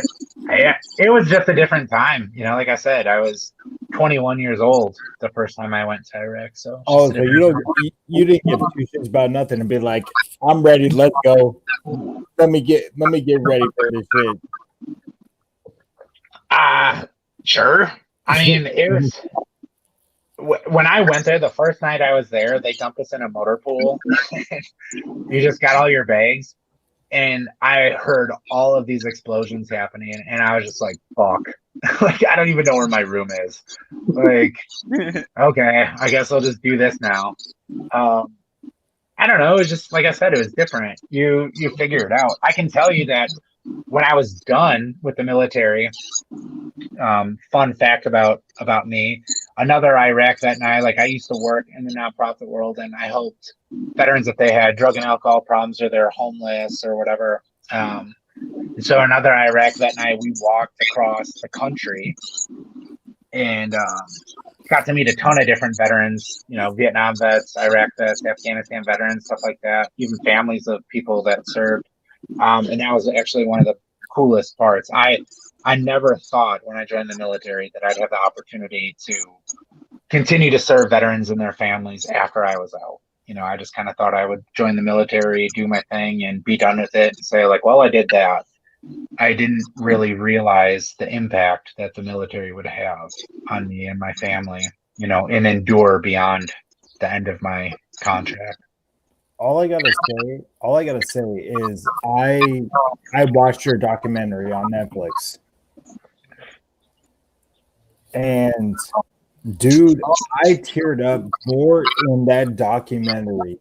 it was just a different time. You know, like I said, I was 21 years old the first time I went to Iraq. So
so you didn't give two shits about nothing and be like, I'm ready, let's go. Let me get ready for this shit.
Sure. I mean, it was when I went there the first night I was there, they dumped us in a motor pool. You just got all your bags, and I heard all of these explosions happening, and I was just like, fuck. Like, I don't even know where my room is. Like, okay, I guess I'll just do this now. I don't know. It was just, like I said, it was different. You figure it out. I can tell you that when I was done with the military, fun fact about me, another Iraq vet and I used to work in the nonprofit world, and I helped veterans if they had drug and alcohol problems or they're homeless or whatever. And so another Iraq vet and we walked across the country and got to meet a ton of different veterans, you know, Vietnam vets, Iraq vets, Afghanistan veterans, stuff like that, even families of people that served. And that was actually one of the coolest parts. I never thought when I joined the military that I'd have the opportunity to continue to serve veterans and their families after I was out. You know, I just kind of thought I would join the military, do my thing, and be done with it and say, like, well, I did that. I didn't really realize the impact that the military would have on me and my family, you know, and endure beyond the end of my contract.
All I gotta say is I watched your documentary on Netflix, and dude, I teared up more in that documentary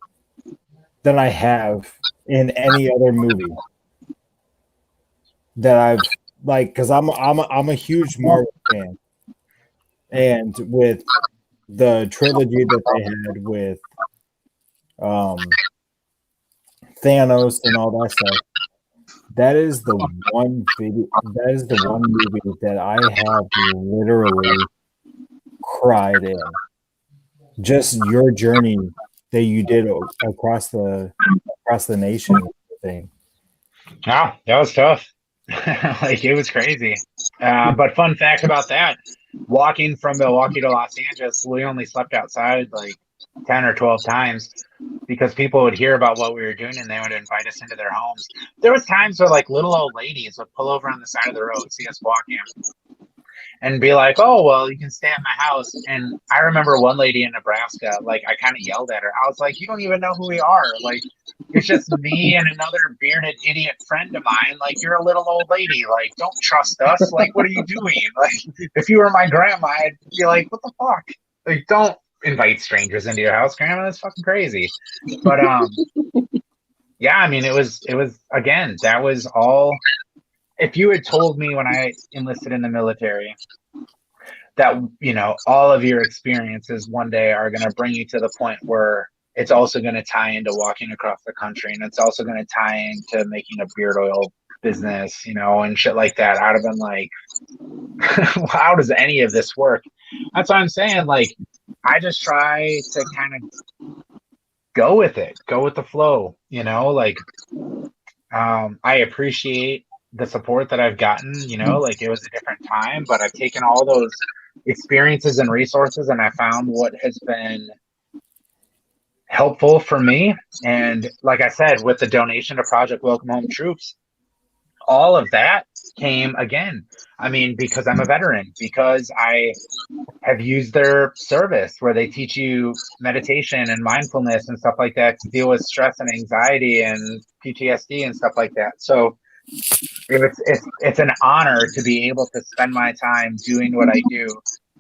than I have in any other movie that I've because I'm a huge Marvel fan, and with the trilogy that they had with Thanos and all that stuff, that is the one movie that I have literally cried in. Just your journey that you did across the nation thing.
Oh, that was tough. Like, it was crazy. But fun fact about that, walking from Milwaukee to Los Angeles, we only slept outside like 10 or 12 times because people would hear about what we were doing and they would invite us into their homes. There was times where like little old ladies would pull over on the side of the road, see us walking, and be like, oh, well, you can stay at my house. And I remember one lady in Nebraska, like, I kind of yelled at her. I was like, you don't even know who we are. Like, it's just me and another bearded idiot friend of mine. Like, you're a little old lady. Like, don't trust us. Like, what are you doing? Like, if you were my grandma, I'd be like, what the fuck? Like, don't invite strangers into your house, grandma. That's fucking crazy. But, yeah, I mean, it was, again, that was all. If you had told me when I enlisted in the military that, you know, all of your experiences one day are going to bring you to the point where it's also going to tie into walking across the country, and it's also going to tie into making a beard oil business, you know, and shit like that, I'd have been like, how does any of this work? That's what I'm saying. Like, I just try to kind of go with it, go with the flow, you know, like, I appreciate the support that I've gotten, you know, like, it was a different time, but I've taken all those experiences and resources, and I found what has been helpful for me. And like I said, with the donation to Project Welcome Home Troops, all of that came again. I mean, because I'm a veteran, because I have used their service where they teach you meditation and mindfulness and stuff like that to deal with stress and anxiety and PTSD and stuff like that. So it's an honor to be able to spend my time doing what I do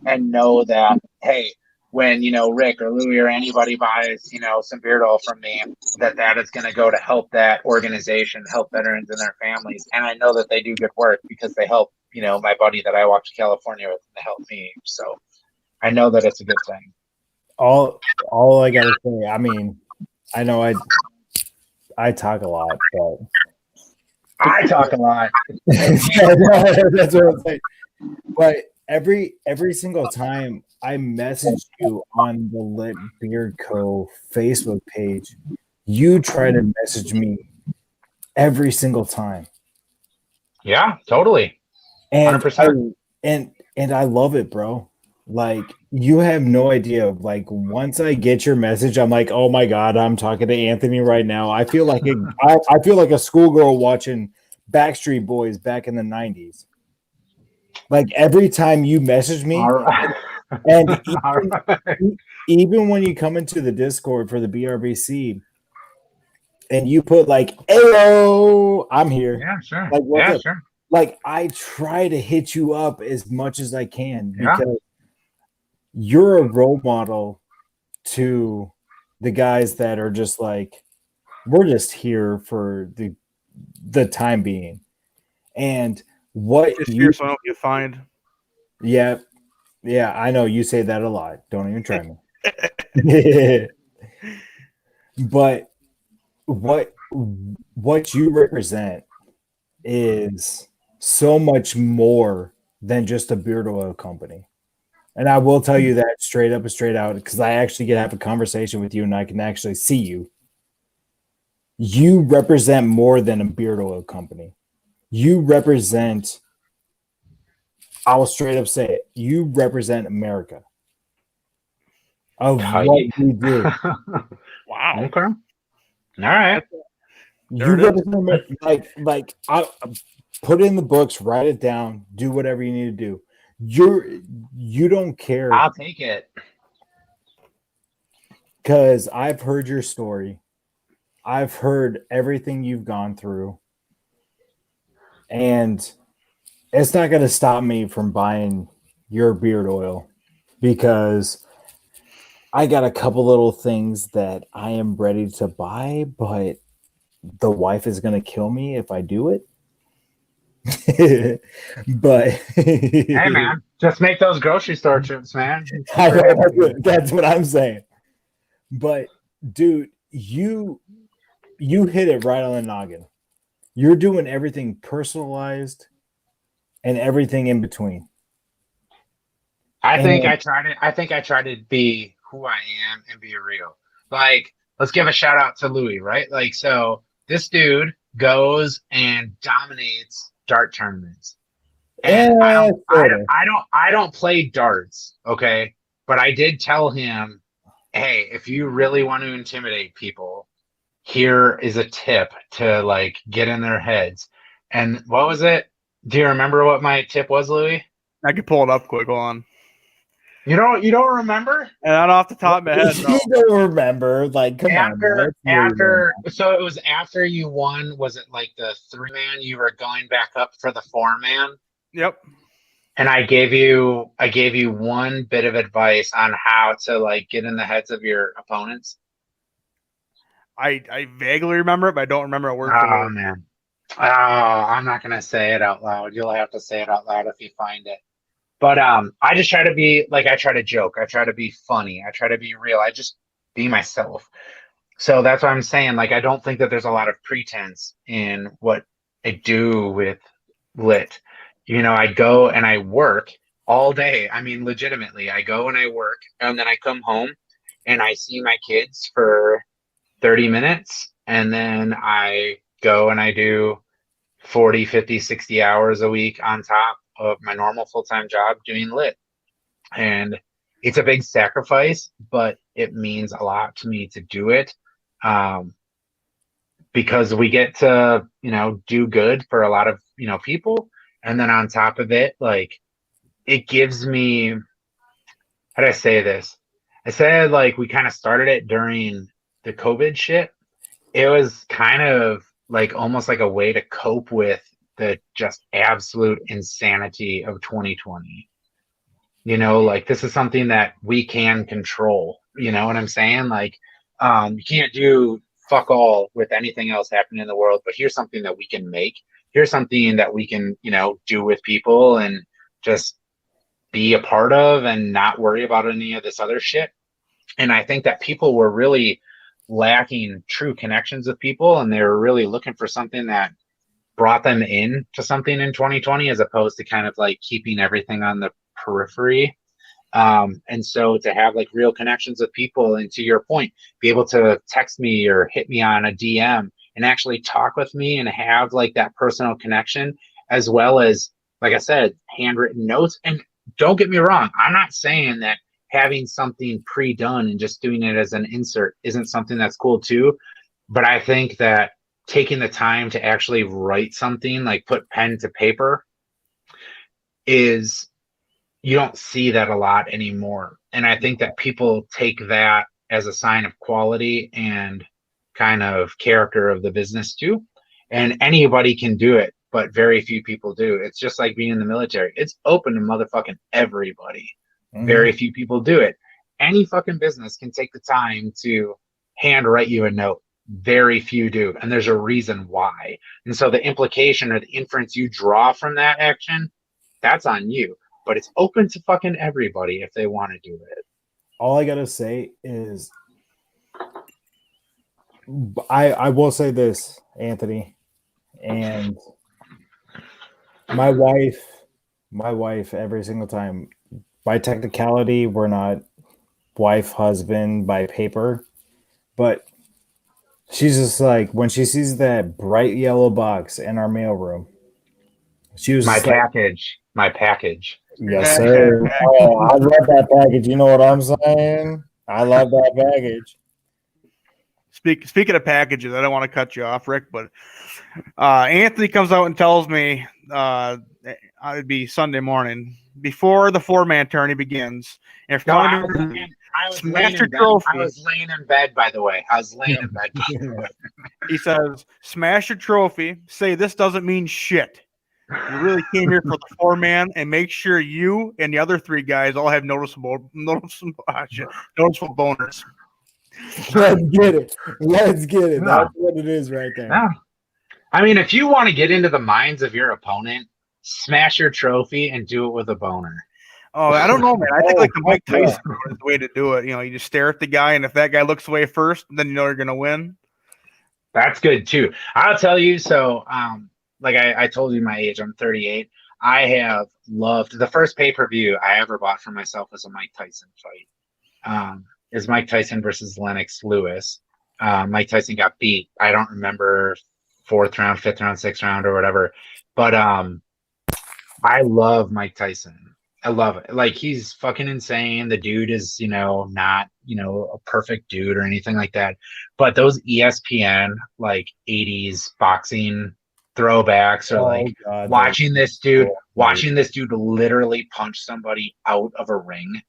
and know that, hey, when, you know, Rick or Louie or anybody buys, you know, some beard oil from me, that is going to go to help that organization, help veterans and their families. And I know that they do good work because they help, you know, my buddy that I walked to California with, and they help me. So I know that it's a good thing.
All I gotta say, I mean, I know I talk a lot, but
I talk a lot.
that's what I'm saying. But every single time I message you on the Lit Beard Co. Facebook page, you try to message me every single time.
Yeah, totally.
And
100%.
And I love it, bro. Like, you have no idea. Like, once I get your message, I'm like, oh my God, I'm talking to Anthony right now. I feel like I feel like a schoolgirl watching Backstreet Boys back in the 90s. Like, every time you message me,
All right.
and
All right.
even when you come into the Discord for the BRBC and you put like, "Ayo, I'm here."
Yeah, sure.
Like, what's
Yeah,
up?
sure.
Like, I try to hit you up as much as I can
Yeah.
because you're a role model to the guys that are just like, we're just here for the time being. And what
Just
you,
here's what you find.
yeah, I know you say that a lot. Don't even try me. But what you represent is so much more than just a beard oil company. And I will tell you that straight up and straight out, because I actually get to have a conversation with you and I can actually see you. You represent more than a beard oil company. You represent, I will straight up say it, you represent America of what we do.
Wow.
Okay. All right.
You
There it
represent like I put it in the books, write it down, do whatever you need to do. You don't care,
I'll take it.
because I've heard your story. I've heard everything you've gone through. And it's not going to stop me from buying your beard oil, because I got a couple little things that I am ready to buy, but the wife is going to kill me if I do it. But
Hey, man, just make those grocery store trips, man.
that's what I'm saying. But dude, you hit it right on the noggin. You're doing everything personalized and everything in between.
I think I try to be who I am and be real. Like, let's give a shout out to Louie, right? Like, so this dude goes and dominates dart tournaments. And I don't play darts, okay? But I did tell him, hey, if you really want to intimidate people, here is a tip to like get in their heads. And what was it? Do you remember what my tip was, Louie?
I can pull it up quick. Go on.
You don't remember?
And not off the top of my head. No.
You don't remember? Like, come on.
So it was after you won. Was it like the 3-man? You were going back up for the 4-man.
Yep.
And I gave you one bit of advice on how to like get in the heads of your opponents.
I vaguely remember it, but I don't remember a word for
Oh
word.
man. Oh, I'm not gonna say it out loud. You'll have to say it out loud if you find it. But I just try to be like, I try to joke. I try to be funny. I try to be real. I just be myself. So that's what I'm saying. Like, I don't think that there's a lot of pretense in what I do with Lit. You know, I go and I work all day. I mean, legitimately, I go and I work, and then I come home and I see my kids for 30 minutes. And then I go and I do 40, 50, 60 hours a week on top of my normal full-time job doing Lit. And it's a big sacrifice, but it means a lot to me to do it. Because we get to, do good for a lot of, people. And then on top of it, like, it gives me, how do I say this? I said, like, we kind of started it during the COVID shit. It was kind of like almost like a way to cope with the just absolute insanity of 2020. Like, this is something that we can control. You know what I'm saying? Like, you can't do fuck all with anything else happening in the world, but here's something that we can make. Here's something that we can, do with people and just be a part of and not worry about any of this other shit. And I think that people were really lacking true connections with people, and they were really looking for something that brought them in to something in 2020, as opposed to kind of like keeping everything on the periphery. And so to have like real connections with people, and to your point, be able to text me or hit me on a DM and actually talk with me and have like that personal connection, as well as, like I said, handwritten notes. And don't get me wrong, I'm not saying that having something pre-done and just doing it as an insert isn't something that's cool too. But I think that taking the time to actually write something, like put pen to paper, is, you don't see that a lot anymore. And I think that people take that as a sign of quality and kind of character of the business too. And anybody can do it, but very few people do. It's just like being in the military. It's open to motherfucking everybody. Very few people do it. Any fucking business can take the time to handwrite you a note. Very few do. And there's a reason why. And so the implication or the inference you draw from that action, that's on you. But it's open to fucking everybody if they want to do it.
All I gotta say is, I will say this, Anthony, and my wife, every single time, by technicality, we're not wife, husband by paper, but she's just like, when she sees that bright yellow box in our mailroom, she was
my package.
Yes, sir. Oh, I love that package. You know what I'm saying? I love that package.
Speaking of packages, I don't want to cut you off, Rick, but Anthony comes out and tells me it'd be Sunday morning before the 4-man tourney begins. If
I was laying in bed, by the way.
He says, smash your trophy. Say this doesn't mean shit. You really came here for the 4-man, and make sure you and the other 3 guys all have noticeable boners.
Let's get it. That's what it is right there.
Yeah. I mean, if you want to get into the minds of your opponent, smash your trophy and do it with a boner.
Oh, I don't know, man. I think like the Mike Tyson is the way to do it. You just stare at the guy, and if that guy looks away first, then you know you're going to win.
That's good too. I'll tell you. So, like I told you my age, I'm 38. I have loved the first pay-per-view I ever bought for myself was a Mike Tyson fight. Is Mike Tyson versus Lennox Lewis. Mike Tyson got beat. I don't remember 4th round, 5th round, 6th round, or whatever. But I love Mike Tyson. I love it. Like, he's fucking insane. The dude is, not, a perfect dude or anything like that. But those ESPN like 80s boxing throwbacks are watching this dude literally punch somebody out of a ring.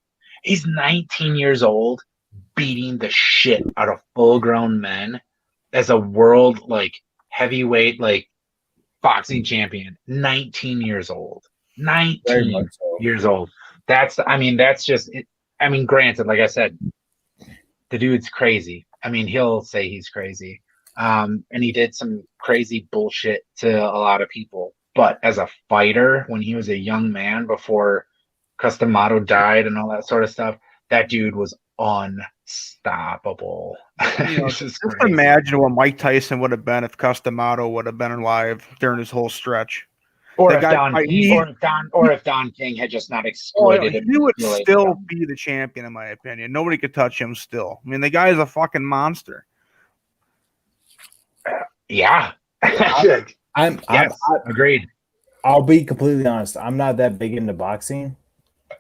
He's 19 years old, beating the shit out of full-grown men as a world heavyweight boxing champion. 19 years old. 19 years old. That's just it. I mean, granted, like I said, the dude's crazy. I mean, he'll say he's crazy. And he did some crazy bullshit to a lot of people. But as a fighter, when he was a young man before Customato died and all that sort of stuff, that dude was unstoppable.
Just imagine what Mike Tyson would have been if Customato would have been alive during his whole stretch.
Or if Don King had just not exploited him.
He would still be the champion, in my opinion. Nobody could touch him still. I mean, the guy is a fucking monster.
Yeah.
I'm
agreed.
I'll be completely honest. I'm not that big into boxing,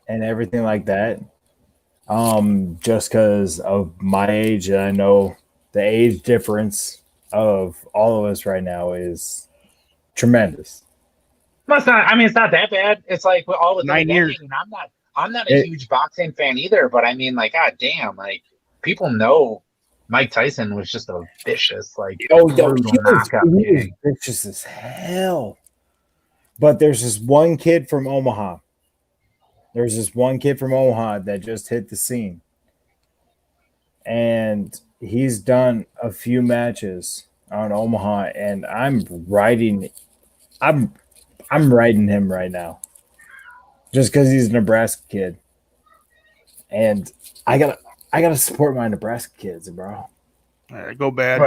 and everything like that. Just because of my age, and I know the age difference of all of us right now is tremendous.
Well, it's not. I mean, it's not that bad. It's like all within
9
a
years.
decade, and I'm not a huge boxing fan either. But I mean, like, god damn, like people know Mike Tyson was just a vicious, like, brutal knockout
he was
king.
vicious as hell. But there's this one kid from Omaha. There's this one kid from Omaha that just hit the scene, and he's done a few matches on Omaha, and I'm riding him right now, just because he's a Nebraska kid, and I gotta support my Nebraska kids, bro.
Go bad.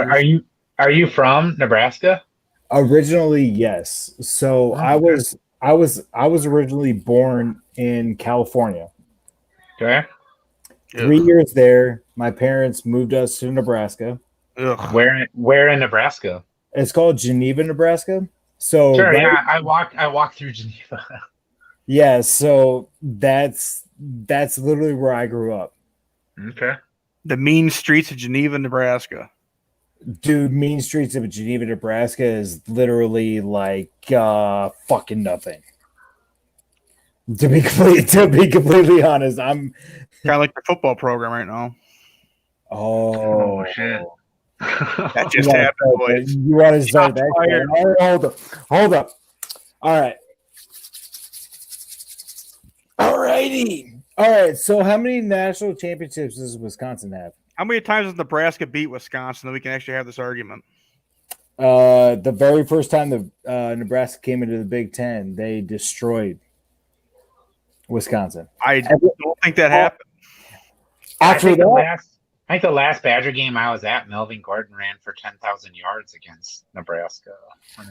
Are you from Nebraska?
Originally, yes. So I was originally born in California.
Okay.
3 years there. My parents moved us to Nebraska.
Ugh.
Where in Nebraska?
It's called Geneva, Nebraska. So
Sure, yeah, I walked through Geneva.
Yeah, so that's literally where I grew up.
Okay.
The mean streets of Geneva, Nebraska.
Dude, mean streets of Geneva, Nebraska is literally like fucking nothing. To be completely honest, I'm
kind of like the football program right now.
Oh
shit!
That just happened, boys.
You want to start that? Hold up. All right. Alrighty. All right. So, how many national championships does Wisconsin have?
How many times has Nebraska beat Wisconsin that we can actually have this argument?
The very first time the Nebraska came into the Big Ten, they destroyed Wisconsin.
I don't think that happened.
I think the last Badger game I was at, Melvin Gordon ran for 10,000 yards against Nebraska.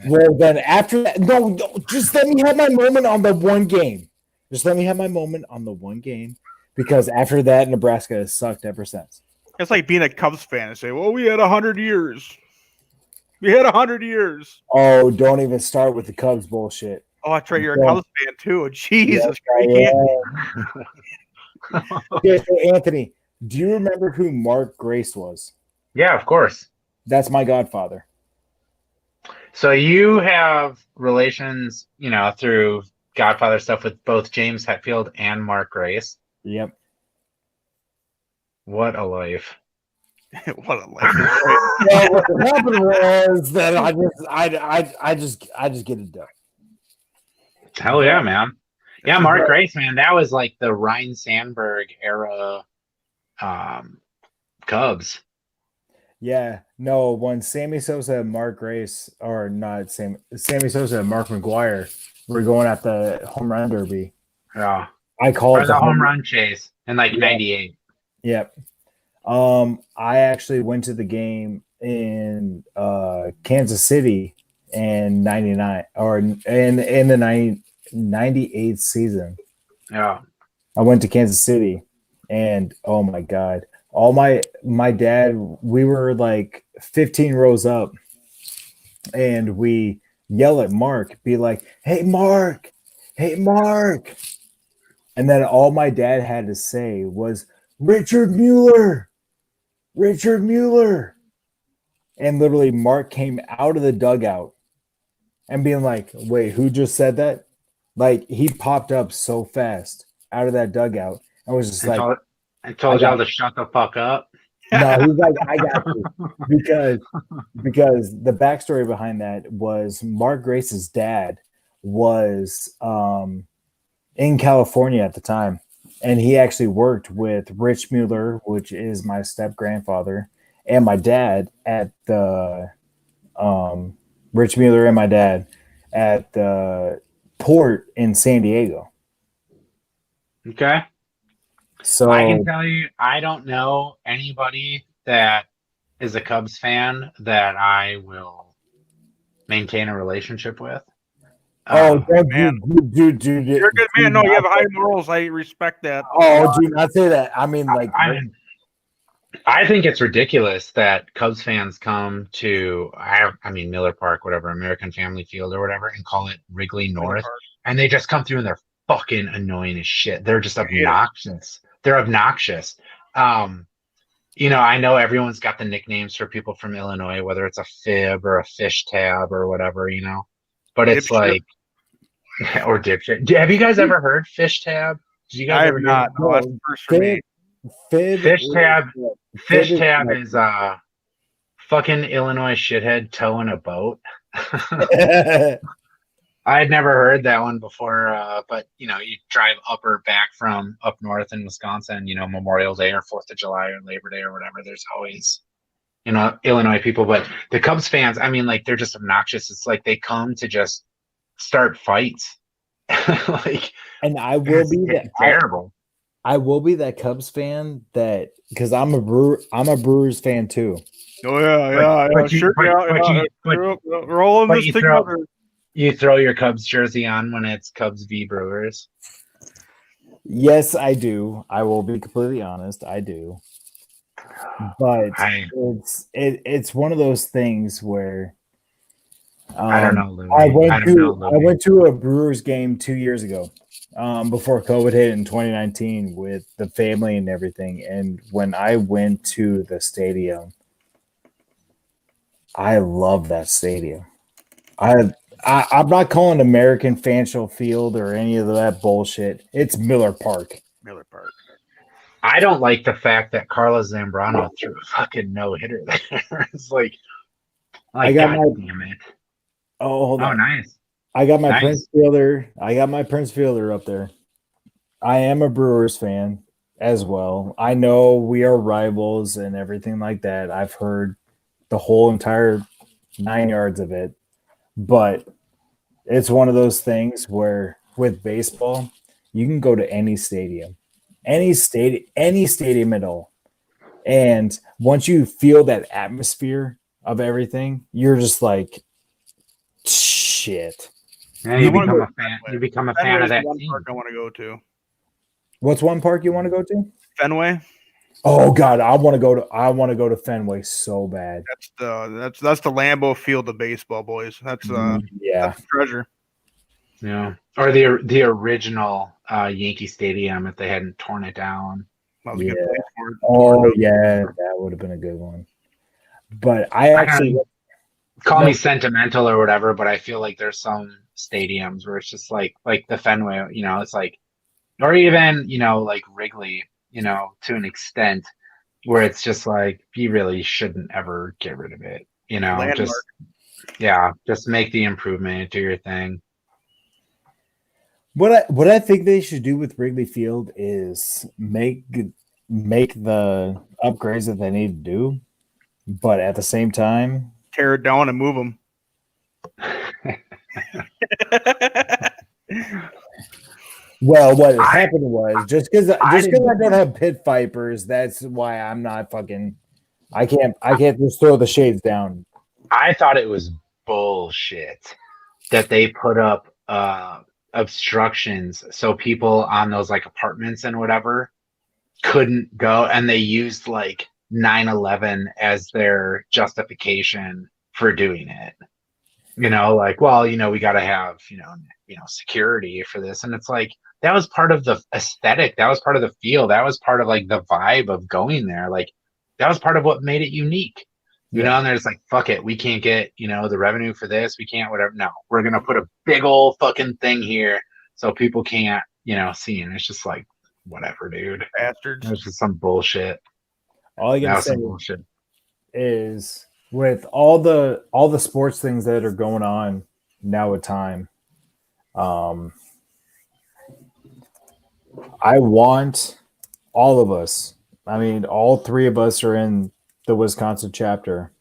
Well, then after that, no, just let me have my moment on the one game. Just let me have my moment on the one game, because after that, Nebraska has sucked ever since.
It's like being a Cubs fan and say, well, we had 100 years. We had 100 years.
Oh, don't even start with the Cubs bullshit.
Oh, that's right. You're a Cubs fan too. Jesus
Christ. Okay, so Anthony, do you remember who Mark Grace was?
Yeah, of course.
That's my godfather.
So you have relations, through Godfather stuff with both James Hetfield and Mark Grace.
Yep.
What a life.
What a life.
Well, what happened was that I just get it done.
Hell yeah, man. Yeah, Mark Grace, man. That was like the Ryan Sandberg era Cubs.
Yeah. No, when Sammy Sosa and Mark Grace, or not Sammy Sosa and Mark McGuire were going at the home run derby.
Yeah.
I called
it the home run chase in like 98.
Yep. I actually went to the game in Kansas City in 99 or in the 98 season.
Yeah.
I went to Kansas City, and oh my God, my dad, we were like 15 rows up, and we yell at Mark, be like, hey Mark, and then all my dad had to say was Richard Mueller. And literally Mark came out of the dugout and being like, wait, who just said that? Like, he popped up so fast out of that dugout and was just
I told y'all to shut the fuck up.
No, he's like, I got you. Because the backstory behind that was Mark Grace's dad was in California at the time. And he actually worked with Rich Mueller, which is my step grandfather, and my dad at the Rich Mueller and my dad at the port in San Diego.
Okay.
So
I can tell you, I don't know anybody that is a Cubs fan that I will maintain a relationship with.
Oh,
man.
Dude,
you're a good man. No, you have high morals. I respect that.
Oh, do not say that. I mean, like,
I think it's ridiculous that Cubs fans come to, Miller Park, whatever, American Family Field or whatever, and call it Wrigley North, and they just come through in their fucking annoying as shit. They're just obnoxious. They're obnoxious. I know everyone's got the nicknames for people from Illinois, whether it's a fib or a fish tab or whatever, but it's
Dipshit.
like, or dipshit. Have you guys ever heard fish tab? Did you guys
I
ever
have
hear
not.
that?
No, that's the first for me.
Fish tab is fucking Illinois shithead towing a boat. I had never heard that one before, but you drive up or back from up north in Wisconsin, Memorial Day or 4th of July or Labor Day or whatever. There's always, Illinois people, but the Cubs fans, I mean, like they're just obnoxious. It's like they come to just start fights.
And I will be
terrible.
I will be that Cubs fan because I'm a Brewers fan too.
Oh yeah, rolling this together.
You throw your Cubs jersey on when it's Cubs v Brewers.
Yes, I do. I will be completely honest. I do. But it's one of those things where
I don't know, Louis.
I went to a Brewers game 2 years ago, before COVID hit in 2019 with the family and everything. And when I went to the stadium, I love that stadium. I'm not calling American Financial Field or any of that bullshit. It's Miller Park.
Miller Park.
I don't like the fact that Carlos Zambrano threw a fucking no-hitter there. It's like
I got
God damn it.
Oh, hold on.
Nice.
I got my Prince Fielder. I got my Prince Fielder up there. I am a Brewers fan as well. I know we are rivals and everything like that. I've heard the whole entire 9 yards of it. But it's one of those things where with baseball, you can go to any stadium at all. And once you feel that atmosphere of everything, you're just like, shit.
Yeah, you become a fan. You become a fan of that
one
team.
park I want to go to.
What's one park you want to go to?
Fenway.
Oh God, I want to go to Fenway so bad.
That's the Lambeau Field of baseball, boys. That's that's a treasure.
Yeah, or the original Yankee Stadium if they hadn't torn it down.
That was a good place for it.
Oh yeah, that would have been a good one. But I actually
call me sentimental or whatever, but I feel like there's some stadiums where it's just like the Fenway, it's like, or even like Wrigley. To an extent where it's just like you really shouldn't ever get rid of it. Just make the improvement, do your thing.
What I think they should do with Wrigley Field is make the upgrades that they need to do, but at the same time
tear it down and move them.
Well, what happened was just because I don't have pit vipers, that's why I'm not fucking. I can't just throw the shades down.
I thought it was bullshit that they put up obstructions so people on those like apartments and whatever couldn't go, and they used like 9/11 as their justification for doing it. We got to have security for this, and it's like. That was part of the aesthetic. That was part of the feel. That was part of like the vibe of going there. Like that was part of what made it unique. And there's like, fuck it. We can't get, the revenue for this. We can't, whatever. No, we're going to put a big old fucking thing here so people can't, see. And it's just like, whatever, dude.
Bastards.
It's just some bullshit.
All I can say is with all the sports things that are going on now with time, I want all of us. I mean, all three of us are in the Wisconsin chapter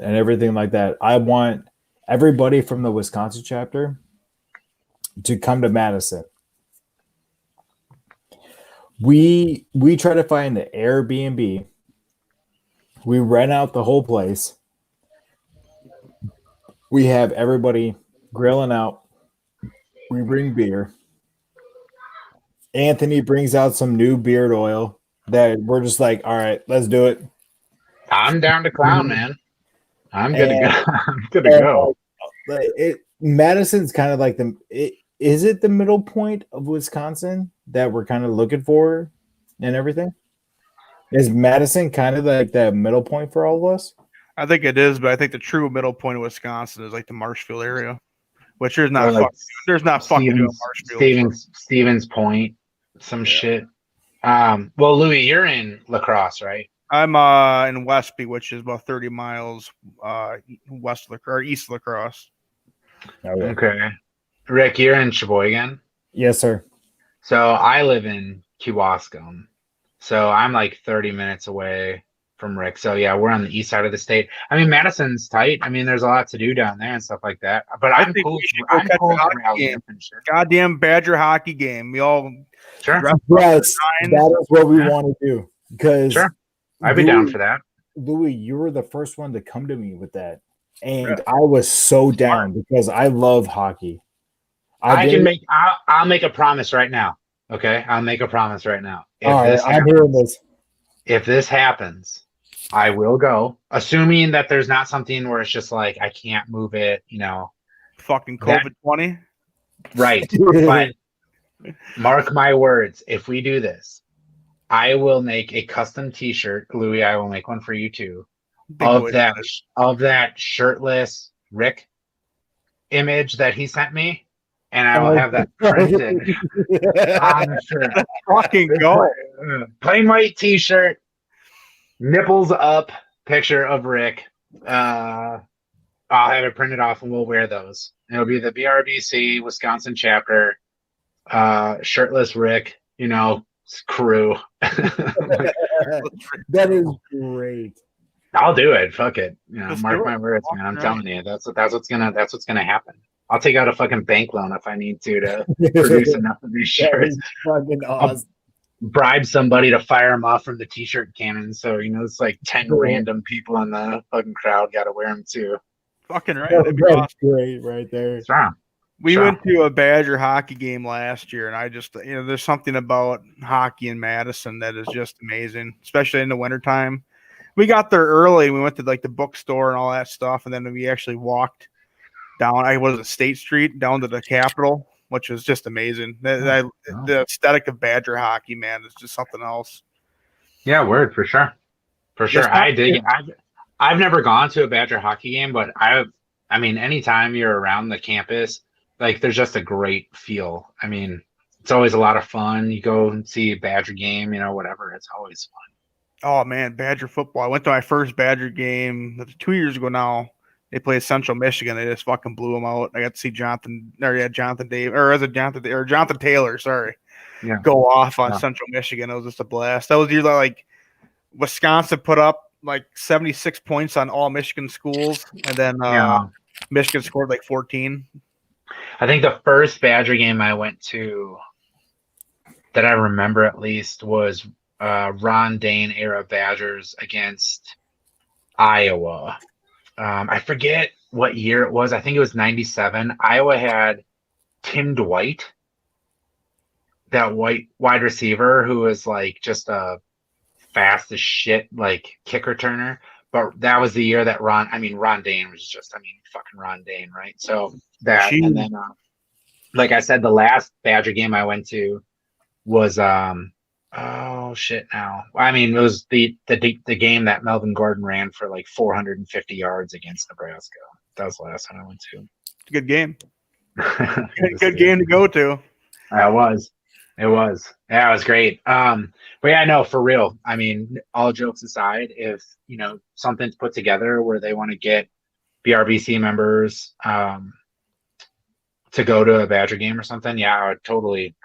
and everything like that. I want everybody from the Wisconsin chapter to come to Madison. We try to find the Airbnb. We rent out the whole place. We have everybody grilling out. We bring beer. Anthony brings out some new beard oil that we're just like, all right, let's do it.
I'm down to clown, man. I'm good to go. I'm good to go.
Madison's kind of like is it the middle point of Wisconsin that we're kind of looking for and everything? Is Madison kind of like that middle point for all of us?
I think it is, but I think the true middle point of Wisconsin is like the Marshfield area, which there's
Or
not
like
there's not fucking doing Marshfield.
Stevens Point, some shit. Well, Louis, you're in La Crosse, right?
I'm in Westby, which is about 30 miles west of or east of La Crosse.
Okay. Rick, you're in Sheboygan?
Yes, sir.
So I live in Kewaskum. So I'm like 30 minutes away from Rick. So yeah, we're on the east side of the state. I mean, Madison's tight. I mean, there's a lot to do down there and stuff like that. But
I
I'm
think
cool.
we should go
I'm
catch
cool
a
with
hockey
rally
game.
and shit.
Goddamn Badger hockey game. We all
Sure.
Yes, that is what we want to do. Because
Sure. I'd be down for that.
Louis, you were the first one to come to me with that. And I was so down because I love hockey.
I'll make a promise right now. Okay. I'll make a promise right now. If this happens, I will go. Assuming that there's not something where it's just like I can't move it,
fucking COVID-20.
Right. But mark my words, if we do this, I will make a custom t-shirt. Louis, I will make one for you too. Of that shirtless Rick image that he sent me, and I will have that printed on the shirt.
Fucking go.
Plain white t-shirt, nipples up, picture of Rick. I'll have it printed off and we'll wear those. It'll be the BRBC Wisconsin chapter, shirtless Rick, crew.
That is great.
I'll do it. Fuck it. Mark my words, man. I'm telling you, that's what's gonna happen. I'll take out a fucking bank loan if I need to produce enough of these shirts.
Fucking awesome.
Bribe somebody to fire them off from the t-shirt cannon. So it's like 10 random people in the fucking crowd got to wear them too.
Fucking right.
That's awesome. Great, right there.
Strong.
We went to a Badger hockey game last year, and I just, there's something about hockey in Madison that is just amazing, especially in the wintertime. We got there early. We went to like the bookstore and all that stuff, and then we actually walked down. I was at State Street down to the Capitol, which was just amazing. The aesthetic of Badger hockey, man, is just something else.
Yeah, word for sure, for sure. I dig it. I've never gone to a Badger hockey game, but I mean, anytime you're around the campus, like there's just a great feel. I mean, it's always a lot of fun. You go and see a Badger game, whatever. It's always fun.
Oh man, Badger football. I went to my first Badger game 2 years ago now. They played Central Michigan. They just fucking blew them out. I got to see Jonathan Taylor, sorry.
Yeah.
Go off on Central Michigan. It was just a blast. That was usually like Wisconsin put up like 76 points on all Michigan schools, and then Michigan scored like 14.
I think the first Badger game I went to that I remember at least was Ron Dane era Badgers against Iowa. I forget what year it was. I think it was 97. Iowa had Tim Dwight, that white wide receiver who was like just a fast as shit, like kick returner. But that was the year that Ron Dane was just, fucking Ron Dane, right? So that, and then, like I said, the last Badger game I went to was, oh shit! Now, it was the game that Melvin Gordon ran for like 450 yards against Nebraska. That was the last time I went to.
It's a good game. good game to go to.
It was. Yeah, it was great. But yeah, no, for real. I mean, all jokes aside, if something's put together where they want to get BRBC members to go to a Badger game or something, yeah,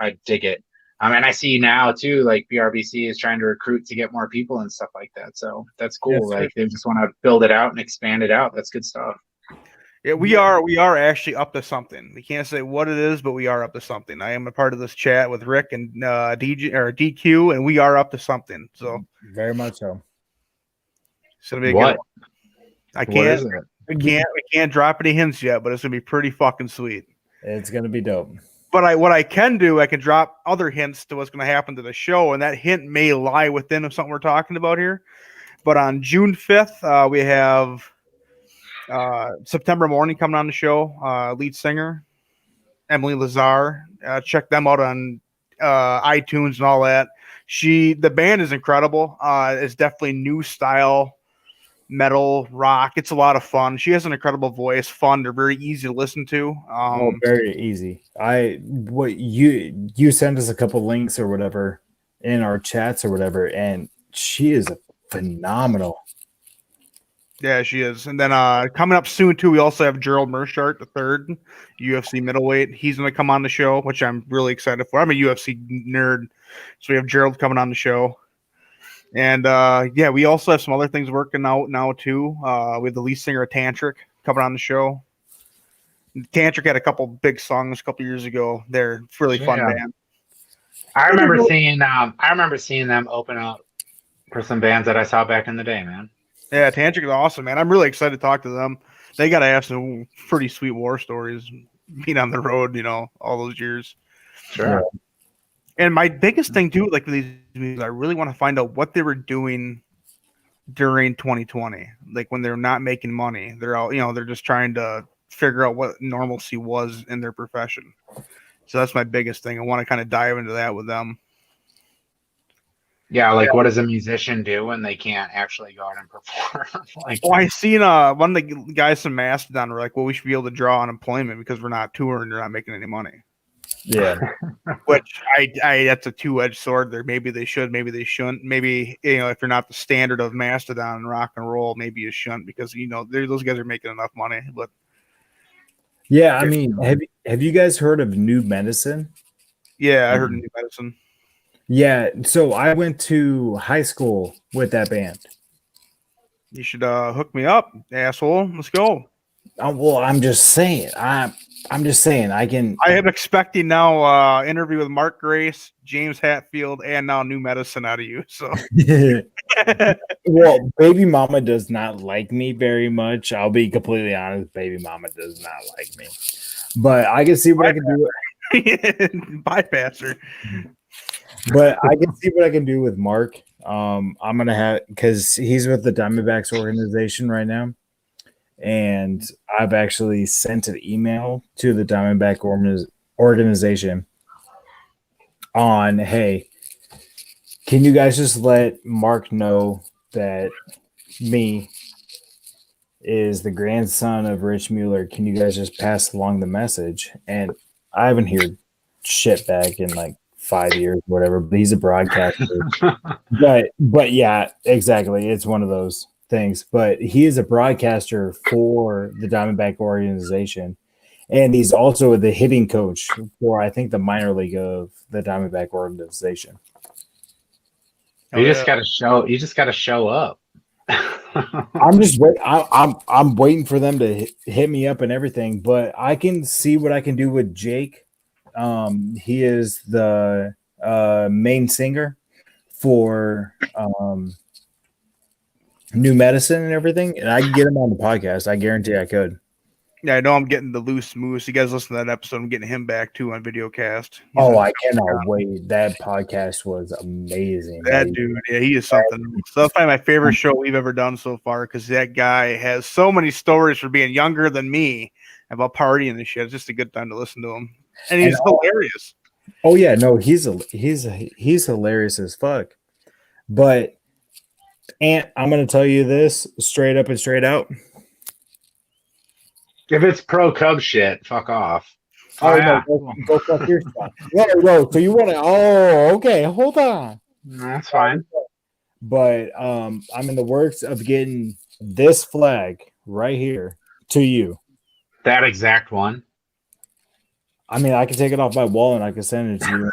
I'd dig it. And I see now too, like BRBC is trying to recruit to get more people and stuff like that. So that's cool. Yes, they just want to build it out and expand it out. That's good stuff.
Yeah, we are actually up to something. We can't say what it is, but we are up to something. I am a part of this chat with Rick and DQ, and we are up to something. So
very much so.
It's gonna be a good one. We can't drop any hints yet, but it's gonna be pretty fucking sweet.
It's gonna be dope.
But what I can do, I can drop other hints to what's going to happen to the show, and that hint may lie within of something we're talking about here. But on June 5th, we have September Morning coming on the show, lead singer, Emily Lazar. Check them out on iTunes and all that. The band is incredible. It's definitely new style metal rock. It's a lot of fun. She has an incredible voice. Fun. They're very easy to listen to.
Very easy. You sent us a couple links or whatever in our chats or whatever, and she is phenomenal.
Yeah, she is. And then coming up soon too, we also have Gerald Mershart, the third UFC middleweight. He's going to come on the show, which I'm really excited for. I'm a UFC nerd, so we have Gerald coming on the show. And we also have some other things working out now too. We have the lead singer of Tantric coming on the show. Tantric had a couple big songs a couple years ago. They're really fun band.
I remember seeing them open up for some bands that I saw back in the day, man.
Yeah, Tantric is awesome, man. I'm really excited to talk to them. They got to have some pretty sweet war stories being on the road, all those years.
Sure.
Yeah.
And my biggest thing too, like these movies, I really want to find out what they were doing during 2020. Like when they're not making money, they're all, they're just trying to figure out what normalcy was in their profession. So that's my biggest thing. I want to kind of dive into that with them.
Yeah, what does a musician do when they can't actually go out and perform?
I seen one of the guys from Mastodon were like, well, we should be able to draw unemployment because we're not touring, they're not making any money.
Yeah.
Which I that's a two-edged sword there. Maybe they should, maybe they shouldn't. Maybe, if you're not the standard of Mastodon and rock and roll, maybe you shouldn't because, those guys are making enough money. But
yeah, I mean, have you guys heard of New Medicine?
Yeah, I heard New Medicine.
Yeah, so I went to high school with that band.
You should hook me up, asshole. Let's go.
Well, I'm just saying. I'm just saying. I am
expecting now interview with Mark Grace, James Hatfield, and now New Medicine out of you. So,
well, Baby Mama does not like me very much. I'll be completely honest. Baby Mama does not like me, but I can see what I can do.
Bypass her.
But I can see what I can do with Mark. I'm gonna have because he's with the Diamondbacks organization right now, and I've actually sent an email to the Diamondback organization on, hey, can you guys just let Mark know that me is the grandson of Rich Mueller? Can you guys just pass along the message? And I haven't heard shit back in 5 years, whatever, but he's a broadcaster. but yeah, exactly. It's one of those things. But he is a broadcaster for the Diamondback organization. And he's also the hitting coach for, I think, the minor league of the Diamondback organization.
You just gotta show up.
I'm just I'm waiting for them to hit me up and everything, but I can see what I can do with Jake. He is the main singer for New Medicine and everything, and I can get him on the podcast. I guarantee I could.
Yeah, I know I'm getting the Loose Moose. You guys listen to that episode. I'm getting him back too on Videocast.
I cannot wait. That podcast was amazing.
That dude, yeah, he is something. So that's probably my favorite show we've ever done so far because that guy has so many stories for being younger than me about partying and shit. It's just a good time to listen to him. And he's hilarious.
Oh yeah, no, he's hilarious as fuck. But Ant, I'm gonna tell you this straight up and straight out.
If it's pro Cub shit, fuck off.
Oh yeah. No, go fuck your stuff. No, so you want to? Oh, okay, hold on.
That's fine.
But I'm in the works of getting this flag right here to you.
That exact one.
I mean, I can take it off my wall and I can send it to you.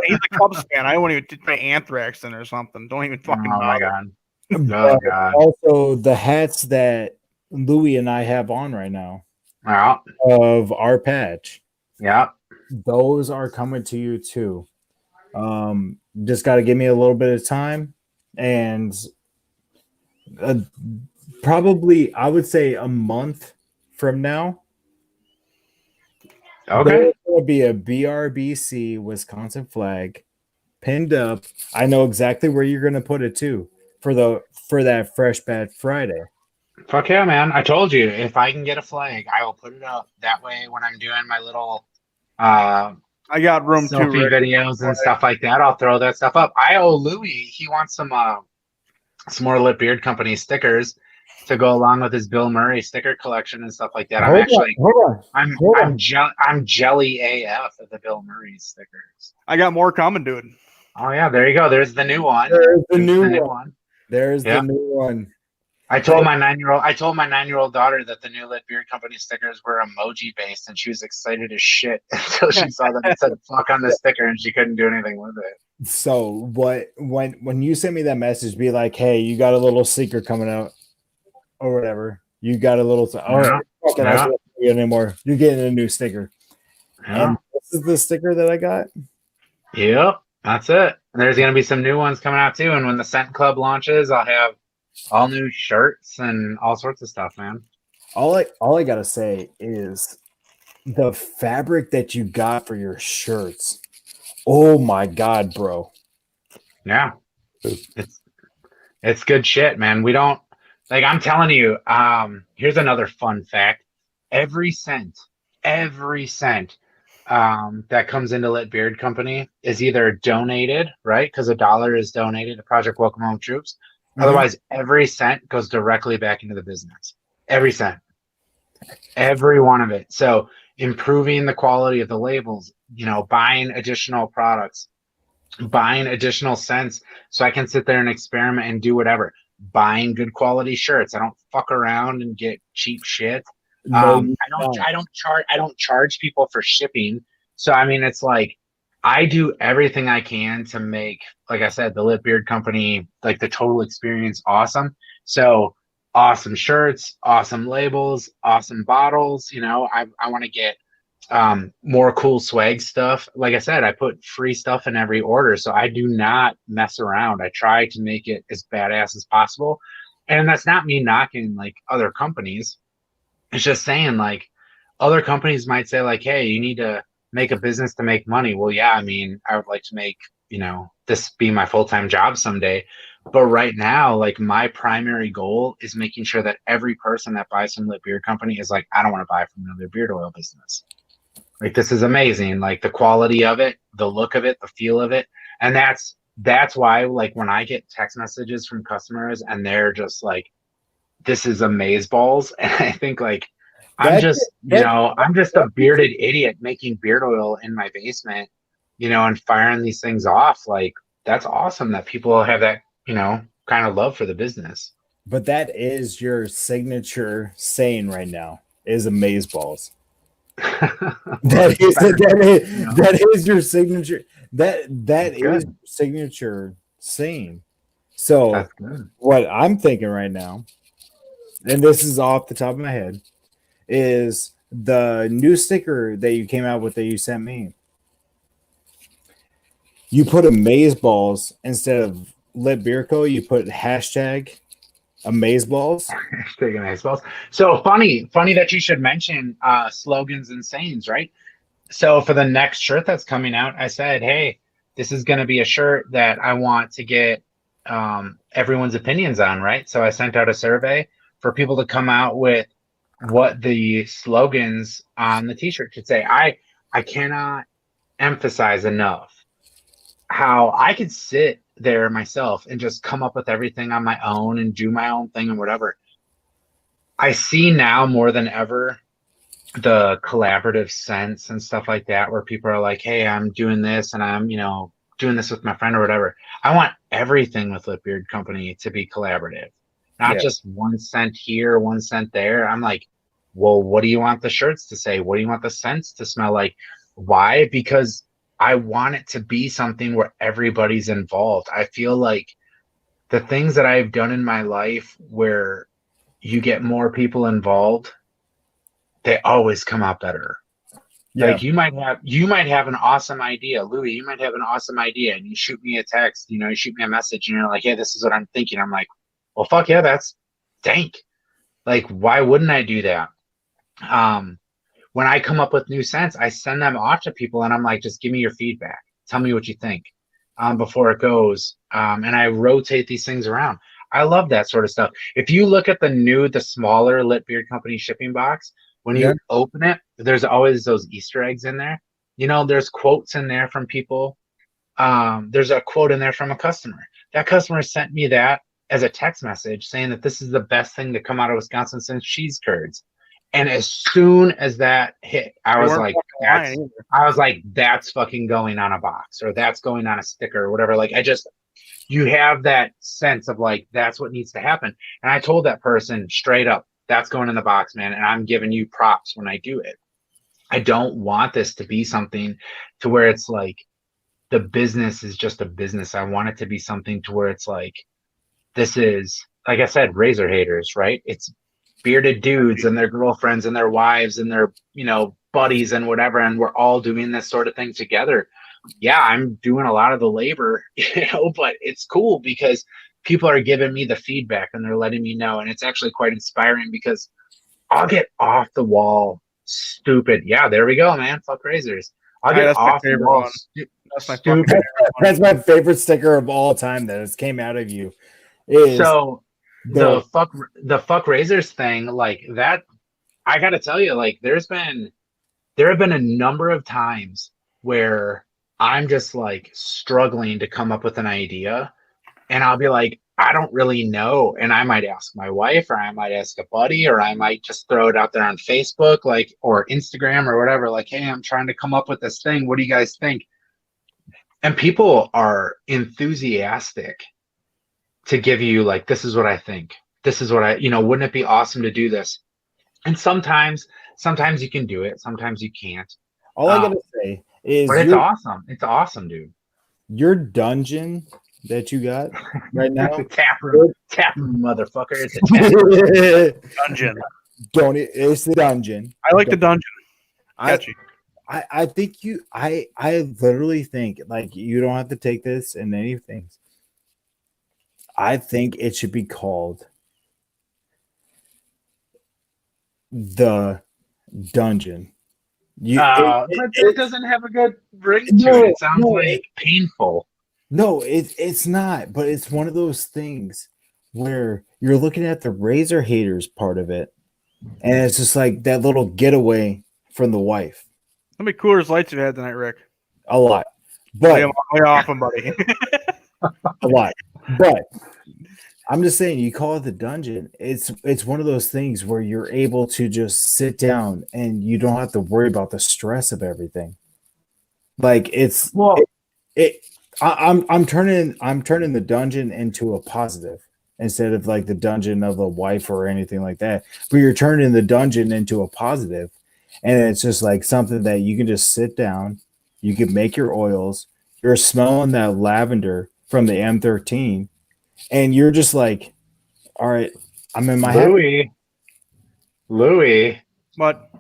He's a Cubs fan. I won't even pay Anthrax in or something. Don't even fucking.
Oh my god.
Oh god. Also, the hats that Louie and I have on right now.
Yeah.
Of our patch.
Yeah.
Those are coming to you too. Just got to give me a little bit of time, and probably I would say a month from now.
Okay.
There's going to be a BRBC Wisconsin flag pinned up. I know exactly where you're going to put it too for that Fresh Bat Friday.
Fuck yeah, man. I told you, if I can get a flag, I will put it up. That way, when I'm doing my little
I got room too,
selfie
Rick.
videos and stuff like that. I'll throw that stuff up. I owe Louis. He wants some more Lit Beard Company stickers to go along with his Bill Murray sticker collection and stuff like that.
Hold on.
I'm jelly AF of the Bill Murray stickers.
I got more coming, dude.
Oh yeah, there you go. There's the new one.
There's the new one. There's
Yeah.
the new one.
I told my 9-year-old daughter that the new Lit Beard Company stickers were emoji based, and she was excited as shit until she saw that it said "fuck" on the sticker, and she couldn't do anything with it.
So when you send me that message, be like, hey, you got a little secret coming out or whatever. You got a little all right, fuck it, I don't get it anymore. You're getting a new sticker.
Yeah.
And this is the sticker that I got.
Yep, that's it. And there's gonna be some new ones coming out too. And when the Scent Club launches, I'll have all new shirts and all sorts of stuff, man.
All I gotta say is the fabric that you got for your shirts. Oh my god, bro.
Yeah. It's good shit, man. We don't like I'm telling you, here's another fun fact. Every cent that comes into Lit Beard Company is either donated, right? Because $1 is donated to Project Welcome Home Troops. Otherwise, every cent goes directly back into the business. Every cent. Every one of it. So improving the quality of the labels, buying additional products, buying additional scents so I can sit there and experiment and do whatever. Buying good quality shirts. I don't fuck around and get cheap shit. I don't charge people for shipping. So I mean, it's like I do everything I can to make, like I said, the Lit Beard Company, like the total experience awesome. So awesome shirts, awesome labels, awesome bottles. I want to get more cool swag stuff. Like I said, I put free stuff in every order. So I do not mess around. I try to make it as badass as possible. And that's not me knocking like other companies. It's just saying like other companies might say like, hey, you need to make a business to make money. Well, yeah, I mean, I would like to make, this be my full-time job someday. But right now, like my primary goal is making sure that every person that buys from Lit Beard Company is like, I don't want to buy from another beard oil business. Like, this is amazing. Like the quality of it, the look of it, the feel of it. And that's why, like, when I get text messages from customers and they're just like, this is amazeballs. And I think like, I'm just a bearded idiot making beard oil in my basement, and firing these things off. Like, that's awesome that people have that, kind of love for the business.
But that is your signature saying right now is amazeballs. that is your signature. That is your signature saying. So what I'm thinking right now, and this is off the top of my head, is the new sticker that you came out with that you sent me. You put amazeballs instead of Lit Beard Co. You put hashtag amazeballs.
Hashtag amazeballs. So funny that you should mention slogans and sayings, right? So for the next shirt that's coming out, I said, hey, this is going to be a shirt that I want to get everyone's opinions on, right? So I sent out a survey for people to come out with what the slogans on the t-shirt should say. I cannot emphasize enough how I could sit there myself and just come up with everything on my own and do my own thing and whatever. I see now more than ever the collaborative sense and stuff like that, where people are like, hey, I'm doing this and I'm, doing this with my friend or whatever. I want everything with Lit Beard Company to be collaborative, not just 1 cent here, 1 cent there. I'm like, well, what do you want the shirts to say? What do you want the scents to smell like? Why? Because I want it to be something where everybody's involved. I feel like the things that I've done in my life where you get more people involved, they always come out better. Yeah. Like you might have an awesome idea. Louis, you might have an awesome idea and you shoot me a text, you shoot me a message and you're like, hey, this is what I'm thinking. I'm like, well, fuck yeah, that's dank. Like, why wouldn't I do that? When I come up with new scents, I send them off to people and I'm like, just give me your feedback. Tell me what you think before it goes. And I rotate these things around. I love that sort of stuff. If you look at the smaller Lit Beard Company shipping box, when you open it, there's always those Easter eggs in there. there's quotes in there from people. There's a quote in there from a customer. That customer sent me that as a text message saying that this is the best thing to come out of Wisconsin since cheese curds. And as soon as that hit, I was like, that's fucking going on a box, or that's going on a sticker or whatever. Like, you have that sense of like, that's what needs to happen. And I told that person straight up, that's going in the box, man. And I'm giving you props when I do it. I don't want this to be something to where it's like the business is just a business. I want it to be something to where it's like, this is, like I said, razor haters, right? It's bearded dudes and their girlfriends and their wives and their, buddies and whatever. And we're all doing this sort of thing together. Yeah, I'm doing a lot of the labor, but it's cool because people are giving me the feedback and they're letting me know. And it's actually quite inspiring because I'll get off the wall stupid. Yeah, there we go, man. Fuck razors. I'll get off the wall.
That's my favorite one.
That's my favorite sticker of all time that has came out of you.
So the fuck razors thing, like that, I gotta tell you, like there have been a number of times where I'm just like struggling to come up with an idea, and I'll be like, I don't really know, and I might ask my wife, or I might ask a buddy, or I might just throw it out there on Facebook, like, or Instagram or whatever, like, hey, I'm trying to come up with this thing. What do you guys think? And people are enthusiastic to give you like, this is what I think. This is what wouldn't it be awesome to do this? And sometimes you can do it. Sometimes you can't.
All I gotta say is,
but it's awesome. It's awesome, dude.
Your dungeon that you got right now,
tap room, motherfucker. It's a tap room.
Dungeon.
It's the dungeon.
I like the dungeon. Catchy.
I think I literally think, like, you don't have to take this in any things. I think it should be called the dungeon.
It doesn't have a good ring to it. It sounds like painful.
No, it's not. But it's one of those things where you're looking at the razor haters part of it, and it's just like that little getaway from the wife.
How many coolers lights you had tonight, Rick?
A lot, but
lay off him, buddy.
A lot, but I'm just saying, you call it the dungeon. It's one of those things where you're able to just sit down and you don't have to worry about the stress of everything. Like I'm turning the dungeon into a positive instead of like the dungeon of a wife or anything like that. But you're turning the dungeon into a positive, and it's just like something that you can just sit down. You can make your oils. You're smelling that lavender from the M13. And you're just like, all right, I'm in my
Louis.
What?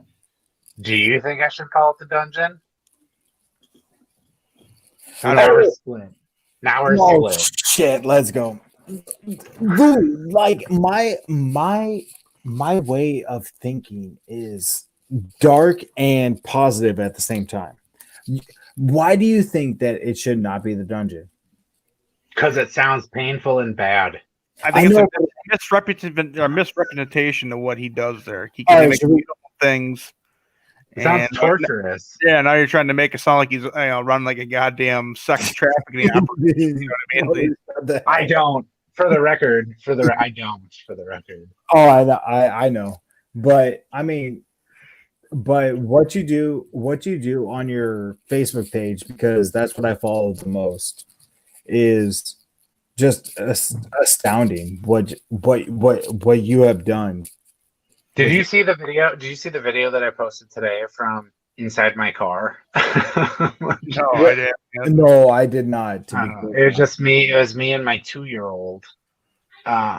Do you think I should call it the dungeon?
Now
we're split.
Shit, let's go. Dude, like my way of thinking is dark and positive at the same time. Why do you think that it should not be the dungeon?
Because it sounds painful and bad.
I think it's a misrepresentation of what he does there. He can make beautiful things.
It sounds torturous.
Yeah, now you're trying to make it sound like he's running like a goddamn sex trafficking operation. You know what I mean?
I don't. For the record. I don't. For the record.
Oh, I know. But I mean, what you do on your Facebook page, because that's what I follow the most, is just astounding what you have done.
Did you see the video? Did you see the video that I posted today from inside my car?
No, I didn't.
No, I did not.
It was just me. It was me and my 2-year-old.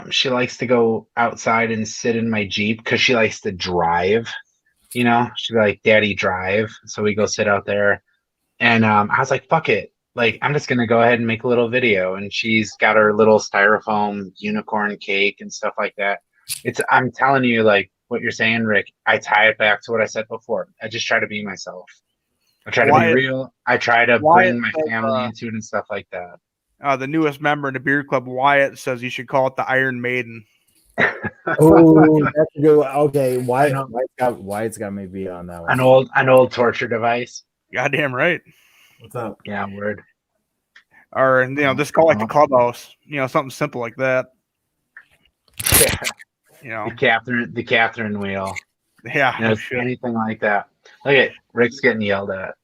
She likes to go outside and sit in my Jeep because she likes to drive. She'd be like, "Daddy, drive." So we go sit out there, and I was like, "Fuck it." Like, I'm just going to go ahead and make a little video. And she's got her little styrofoam unicorn cake and stuff like that. I'm telling you, like what you're saying, Rick, I tie it back to what I said before. I just try to be myself. I try to be real. I try to bring my family into it and stuff like that.
The newest member in the beer club, Wyatt, says you should call it the Iron Maiden.
Oh, that's good. Okay, Wyatt's got maybe on that one.
An old torture device.
Goddamn right.
What's up?
Yeah, word.
Or just call like the clubhouse. Something simple like that.
Yeah. The Catherine wheel.
Yeah. No shit.
Anything like that. Look at Rick's getting yelled at.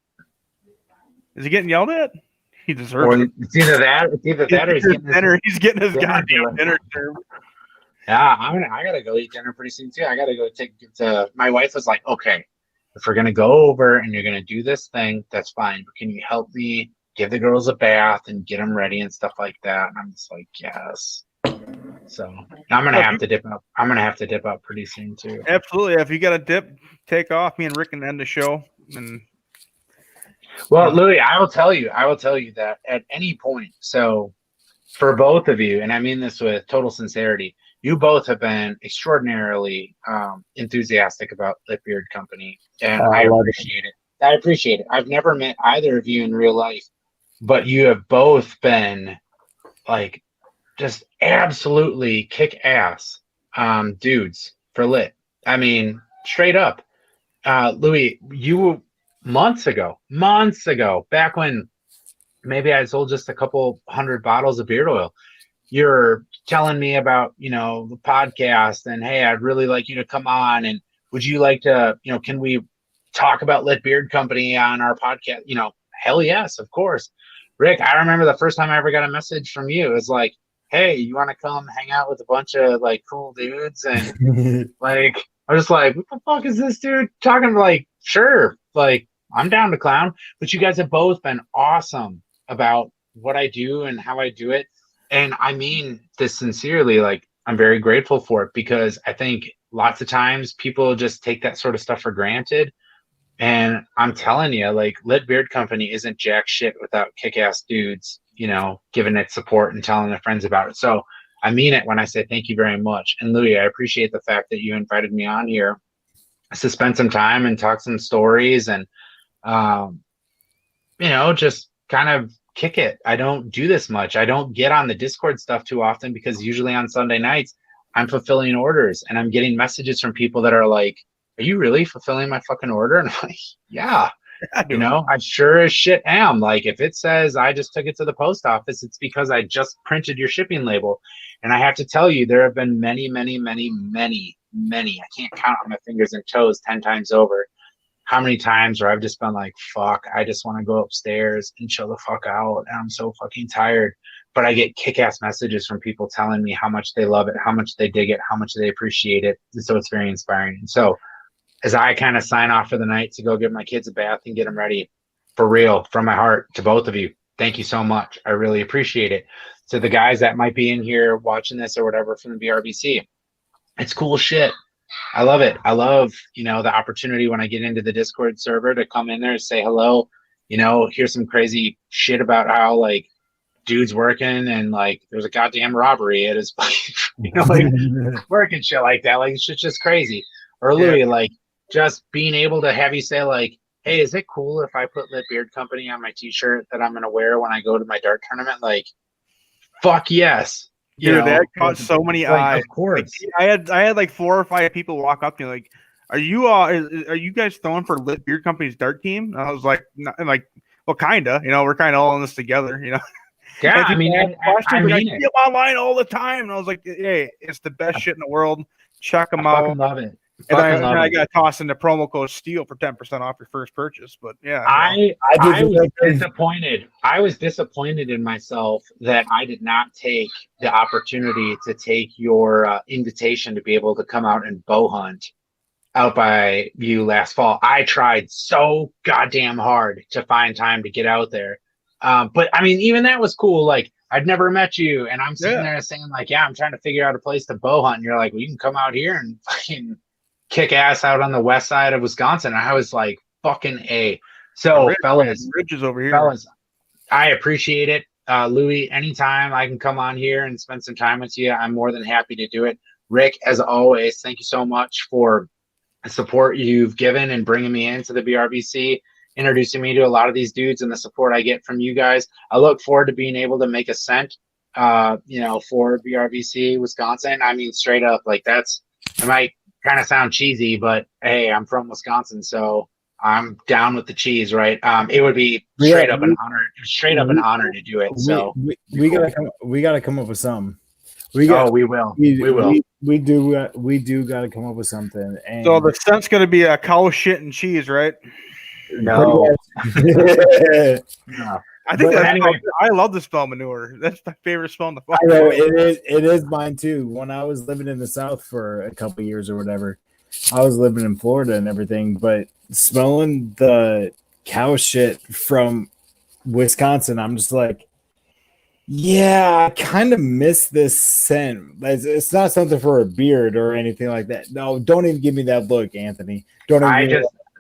Is he getting yelled at? He deserves it.
It's either that or
he's getting his goddamn dinner served.
Yeah, I gotta go eat dinner pretty soon too. I gotta go my wife was like, okay, if we're gonna go over and you're gonna do this thing, that's fine. But can you help me give the girls a bath and get them ready and stuff like that? And I'm just like, yes. So I'm gonna have to dip out. I'm gonna have to dip out pretty soon too.
Absolutely. If you got to dip, take off. Me and Rick can end the show. And
well, Louis, I will tell you that at any point. So for both of you, and I mean this with total sincerity, you both have been extraordinarily enthusiastic about Lit Beard Company, and I appreciate it. I appreciate it. I've never met either of you in real life, but you have both been like just absolutely kick ass dudes for Lit. I mean, straight up. Louis, you months ago, back when maybe I sold just a couple 100 bottles of beard oil, you're telling me about, the podcast and, hey, I'd really like you to come on. And would you like to, can we talk about Lit Beard Company on our podcast? Hell yes, of course. Rick, I remember the first time I ever got a message from you. It was like, hey, you want to come hang out with a bunch of like cool dudes? And like, I was like, what the fuck is this dude talking? Like, sure. Like, I'm down to clown, but you guys have both been awesome about what I do and how I do it. And I mean this sincerely, like, I'm very grateful for it, because I think lots of times people just take that sort of stuff for granted. And I'm telling you, like, Lit Beard Company isn't jack shit without kick-ass dudes, giving it support and telling their friends about it. So I mean it when I say thank you very much. And Louis, I appreciate the fact that you invited me on here to spend some time and talk some stories and, just kind of kick it. I don't do this much. I don't get on the Discord stuff too often, because usually on Sunday nights I'm fulfilling orders and I'm getting messages from people that are like, are you really fulfilling my fucking order? And I'm like, yeah, I sure as shit am. Like, if it says I just took it to the post office, it's because I just printed your shipping label. And I have to tell you, there have been many, many, many, many, many, I can't count on my fingers and toes 10 times over how many times where I've just been like, fuck, I just want to go upstairs and chill the fuck out. And I'm so fucking tired. But I get kick-ass messages from people telling me how much they love it, how much they dig it, how much they appreciate it. And so it's very inspiring. And so as I kind of sign off for the night to go give my kids a bath and get them ready, for real, from my heart to both of you, thank you so much. I really appreciate it. To the guys that might be in here watching this or whatever from the BRBC, it's cool shit. I love it. I love, the opportunity when I get into the Discord server to come in there and say hello, hear some crazy shit about how like dudes working and like there's a goddamn robbery at his place, like working shit like that. Like, it's just crazy. Or Louis, like, just being able to have you say like, hey, is it cool if I put Lit Beard Company on my t-shirt that I'm going to wear when I go to my dart tournament? Like, fuck yes.
Dude, that caught so many eyes.
Of course.
Like, I had like 4 or 5 people walk up to me like, are you guys throwing for Lit Beard Company's dart team? And I was like, well, kinda, we're kind of all in this together,
Yeah, I mean, I mean
it. Online all the time. And I was like, hey, it's the best shit in the world. Check them out.
I fucking love it.
And I got to toss in the promo code STEEL for 10% off your first purchase. But yeah,
I was disappointed. I was disappointed in myself that I did not take the opportunity to take your invitation to be able to come out and bow hunt out by you last fall. I tried so goddamn hard to find time to get out there. But I mean, even that was cool. Like, I'd never met you, and I'm sitting there saying like, yeah, I'm trying to figure out a place to bow hunt. And you're like, well, you can come out here and fucking kick ass out on the west side of Wisconsin. And I was like, fucking A. So fellas,
Ridges over here.
Fellas, I appreciate it. Louis, anytime I can come on here and spend some time with you, I'm more than happy to do it. Rick, as always, thank you so much for the support you've given and bringing me into the BRBC, introducing me to a lot of these dudes and the support I get from you guys. I look forward to being able to make a cent, for BRBC Wisconsin. I mean, straight up, like, it might kind of sound cheesy, but hey, I'm from Wisconsin, so I'm down with the cheese, right? It would be straight up an honor to do it. So
we gotta come up with something.
we will.
We do gotta come up with something. And
So the scent's gonna be a cow shit and cheese, right?
No.
I think
But anyway.
I love the smell manure. That's my favorite smell in the fuck.
I know it is mine too. When I was living in the South for a couple of years or whatever, I was living in Florida and everything, but smelling the cow shit from Wisconsin, I'm just like, yeah, I kind of miss this scent. It's not something for a beard or anything like that. No, don't even give me that look, Anthony.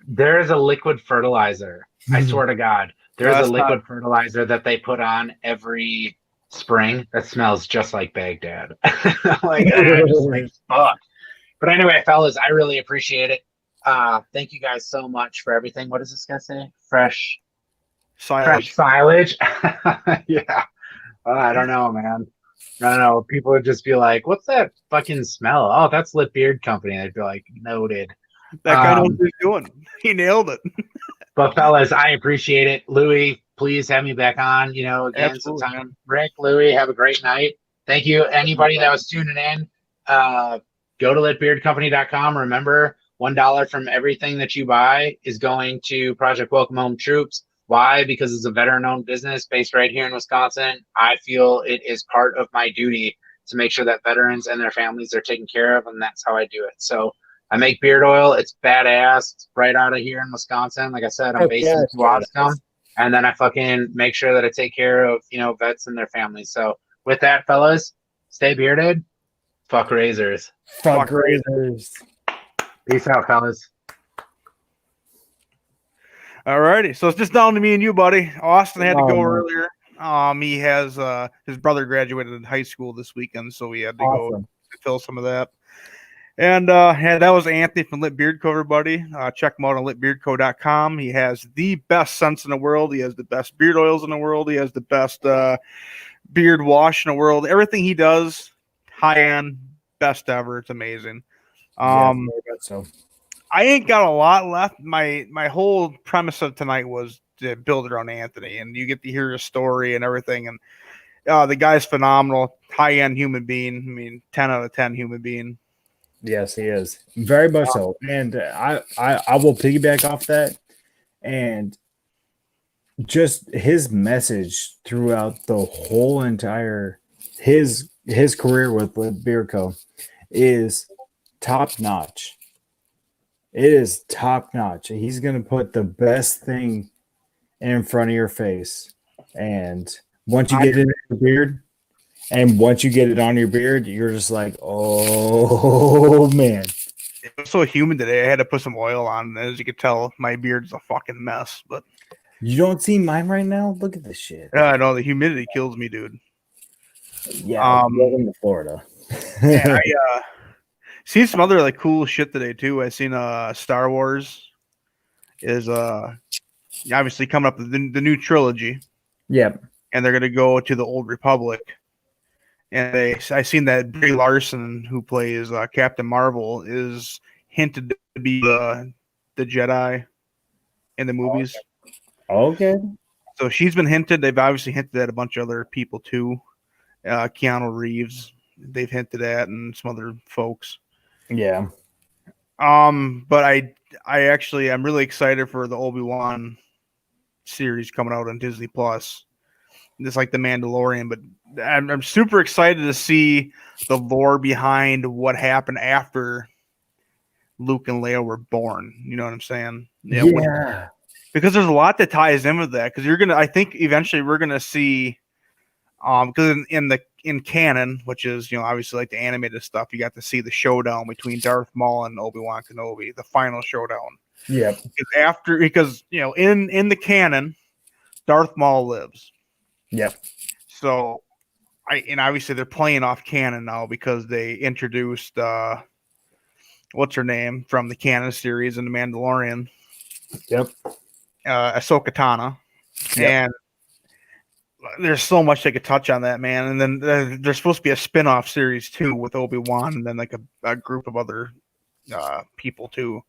There's a liquid fertilizer. I swear to God. There's a liquid fertilizer that they put on every spring that smells just like Baghdad. Like, I'm just like, fuck. But anyway, fellas, I really appreciate it. Thank you guys so much for everything. What does this guy say? Fresh silage. Yeah. I don't know, man. I don't know. People would just be like, what's that fucking smell? Oh, that's Lit Beard Company. I'd be like, noted.
That guy knows what he's doing. He nailed it.
But fellas, I appreciate it. Louis, please have me back on, again sometime. Rick, Louis, have a great night. Thank you. Anybody that was tuning in, go to litbeardcompany.com. Remember, $1 from everything that you buy is going to Project Welcome Home Troops. Why? Because it's a veteran-owned business based right here in Wisconsin. I feel it is part of my duty to make sure that veterans and their families are taken care of, and that's how I do it. So I make beard oil. It's badass. It's right out of here in Wisconsin. Like I said, I'm based in Kewaskum. And then I fucking make sure that I take care of, vets and their families. So with that, fellas, stay bearded. Fuck razors.
Fuck razors.
Peace out, fellas.
All righty. So it's just down to me and you, buddy. Austin had to go earlier. He has his brother graduated high school this weekend, so he had to go fill some of that. And that was Anthony from Lit Beard Co, everybody. Check him out on litbeardco.com. He has the best scents in the world. He has the best beard oils in the world. He has the best beard wash in the world. Everything he does, high-end, best ever. It's amazing.
So
I ain't got a lot left. My whole premise of tonight was to build around Anthony, and you get to hear his story and everything. And the guy's phenomenal, high-end human being. I mean, 10 out of 10 human being.
Yes, he is. Very much so. And I will piggyback off that. And just his message throughout the whole entire his career with Beard Co. is top notch. It is top notch. He's gonna put the best thing in front of your face. And once you get it in your beard, and once you get it on your beard, you're just like, oh, man.
It was so humid today. I had to put some oil on. As you can tell, my beard's a fucking mess. But
you don't see mine right now? Look at this shit.
I know. The humidity kills me, dude.
Yeah, welcome to Florida.
Yeah, I seen some other cool shit today, too. I seen Star Wars is obviously coming up, the new trilogy.
Yep.
And they're going to go to the Old Republic. And I seen that Brie Larson, who plays Captain Marvel, is hinted to be the Jedi in the movies.
Okay.
So she's been hinted. They've obviously hinted at a bunch of other people too. Keanu Reeves, they've hinted at, and some other folks.
Yeah.
But I'm really excited for the Obi-Wan series coming out on Disney Plus. It's like the Mandalorian, but I'm super excited to see the lore behind what happened after Luke and Leia were born. You know what I'm saying?
Yeah.
Because there's a lot that ties in with that. Because I think eventually we're gonna see, because in canon, which is obviously like the animated stuff, you got to see the showdown between Darth Maul and Obi-Wan Kenobi, the final showdown.
Yeah.
Because in the canon, Darth Maul lives.
Yep.
So, obviously they're playing off canon now because they introduced what's her name from the canon series in the Mandalorian.
Yep.
Ahsoka Tano. Yep. And there's so much they could touch on that, man. And then there's supposed to be a spin-off series too with Obi-Wan, and then a group of other people too.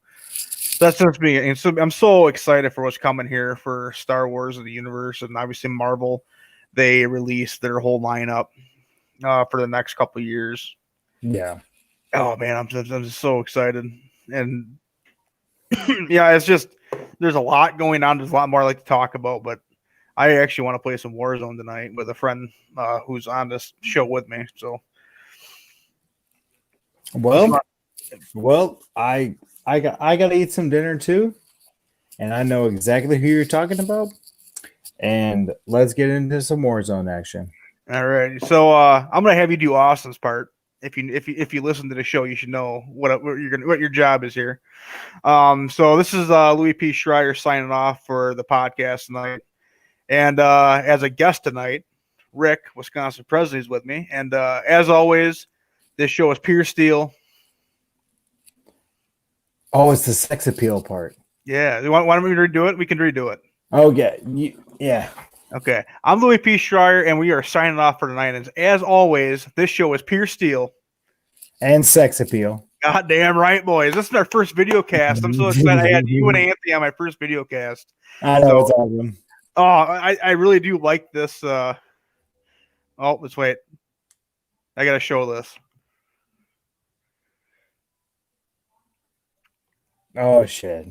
that's just me. And so I'm so excited for what's coming here for Star Wars and the universe, and obviously Marvel. They released their whole lineup for the next couple of years.
Yeah.
Oh man, I'm just so excited, and yeah, it's just there's a lot going on. There's a lot more I like to talk about, but I actually want to play some Warzone tonight with a friend who's on this show with me. So,
well, I got to eat some dinner too, and I know exactly who you're talking about. And let's get into some Warzone action.
all right, so I'm gonna have you do Austin's part. If you listen to the show, you should know what your job is here. So this is Louis P. Schreier signing off for the podcast tonight. And as a guest tonight, Rick, Wisconsin president, is with me. And as always, this show is pure steel.
Oh, it's the sex appeal part.
Yeah. Why don't we redo it? We can redo it.
Oh, yeah.
Okay. I'm Louis P. Schreier, and we are signing off for tonight. And as always, this show is pure steel.
And sex appeal.
Goddamn right, boys. This is our first video cast. I'm so excited. I had you and Anthony on my first video cast.
I know, it's awesome.
Oh, I really do like this. Oh, let's wait. I got to show this.
Oh, shit.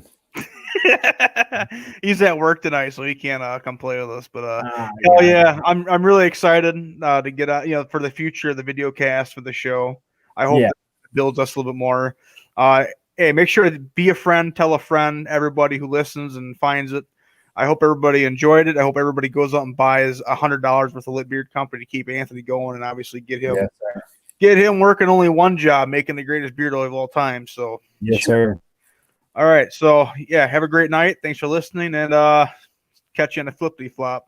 He's at work tonight, so he can't come play with us. But hell yeah, I'm really excited to get out, for the future of the video cast for the show. I hope it builds us a little bit more. Hey, make sure to be a friend, tell a friend, everybody who listens and finds it. I hope everybody enjoyed it. I hope everybody goes out and buys $100 worth of Lit Beard Company to keep Anthony going and obviously get him working only one job, making the greatest beard oil of all time. So
yes, sir.
All right. So yeah, have a great night. Thanks for listening, and catch you on the flippity flop.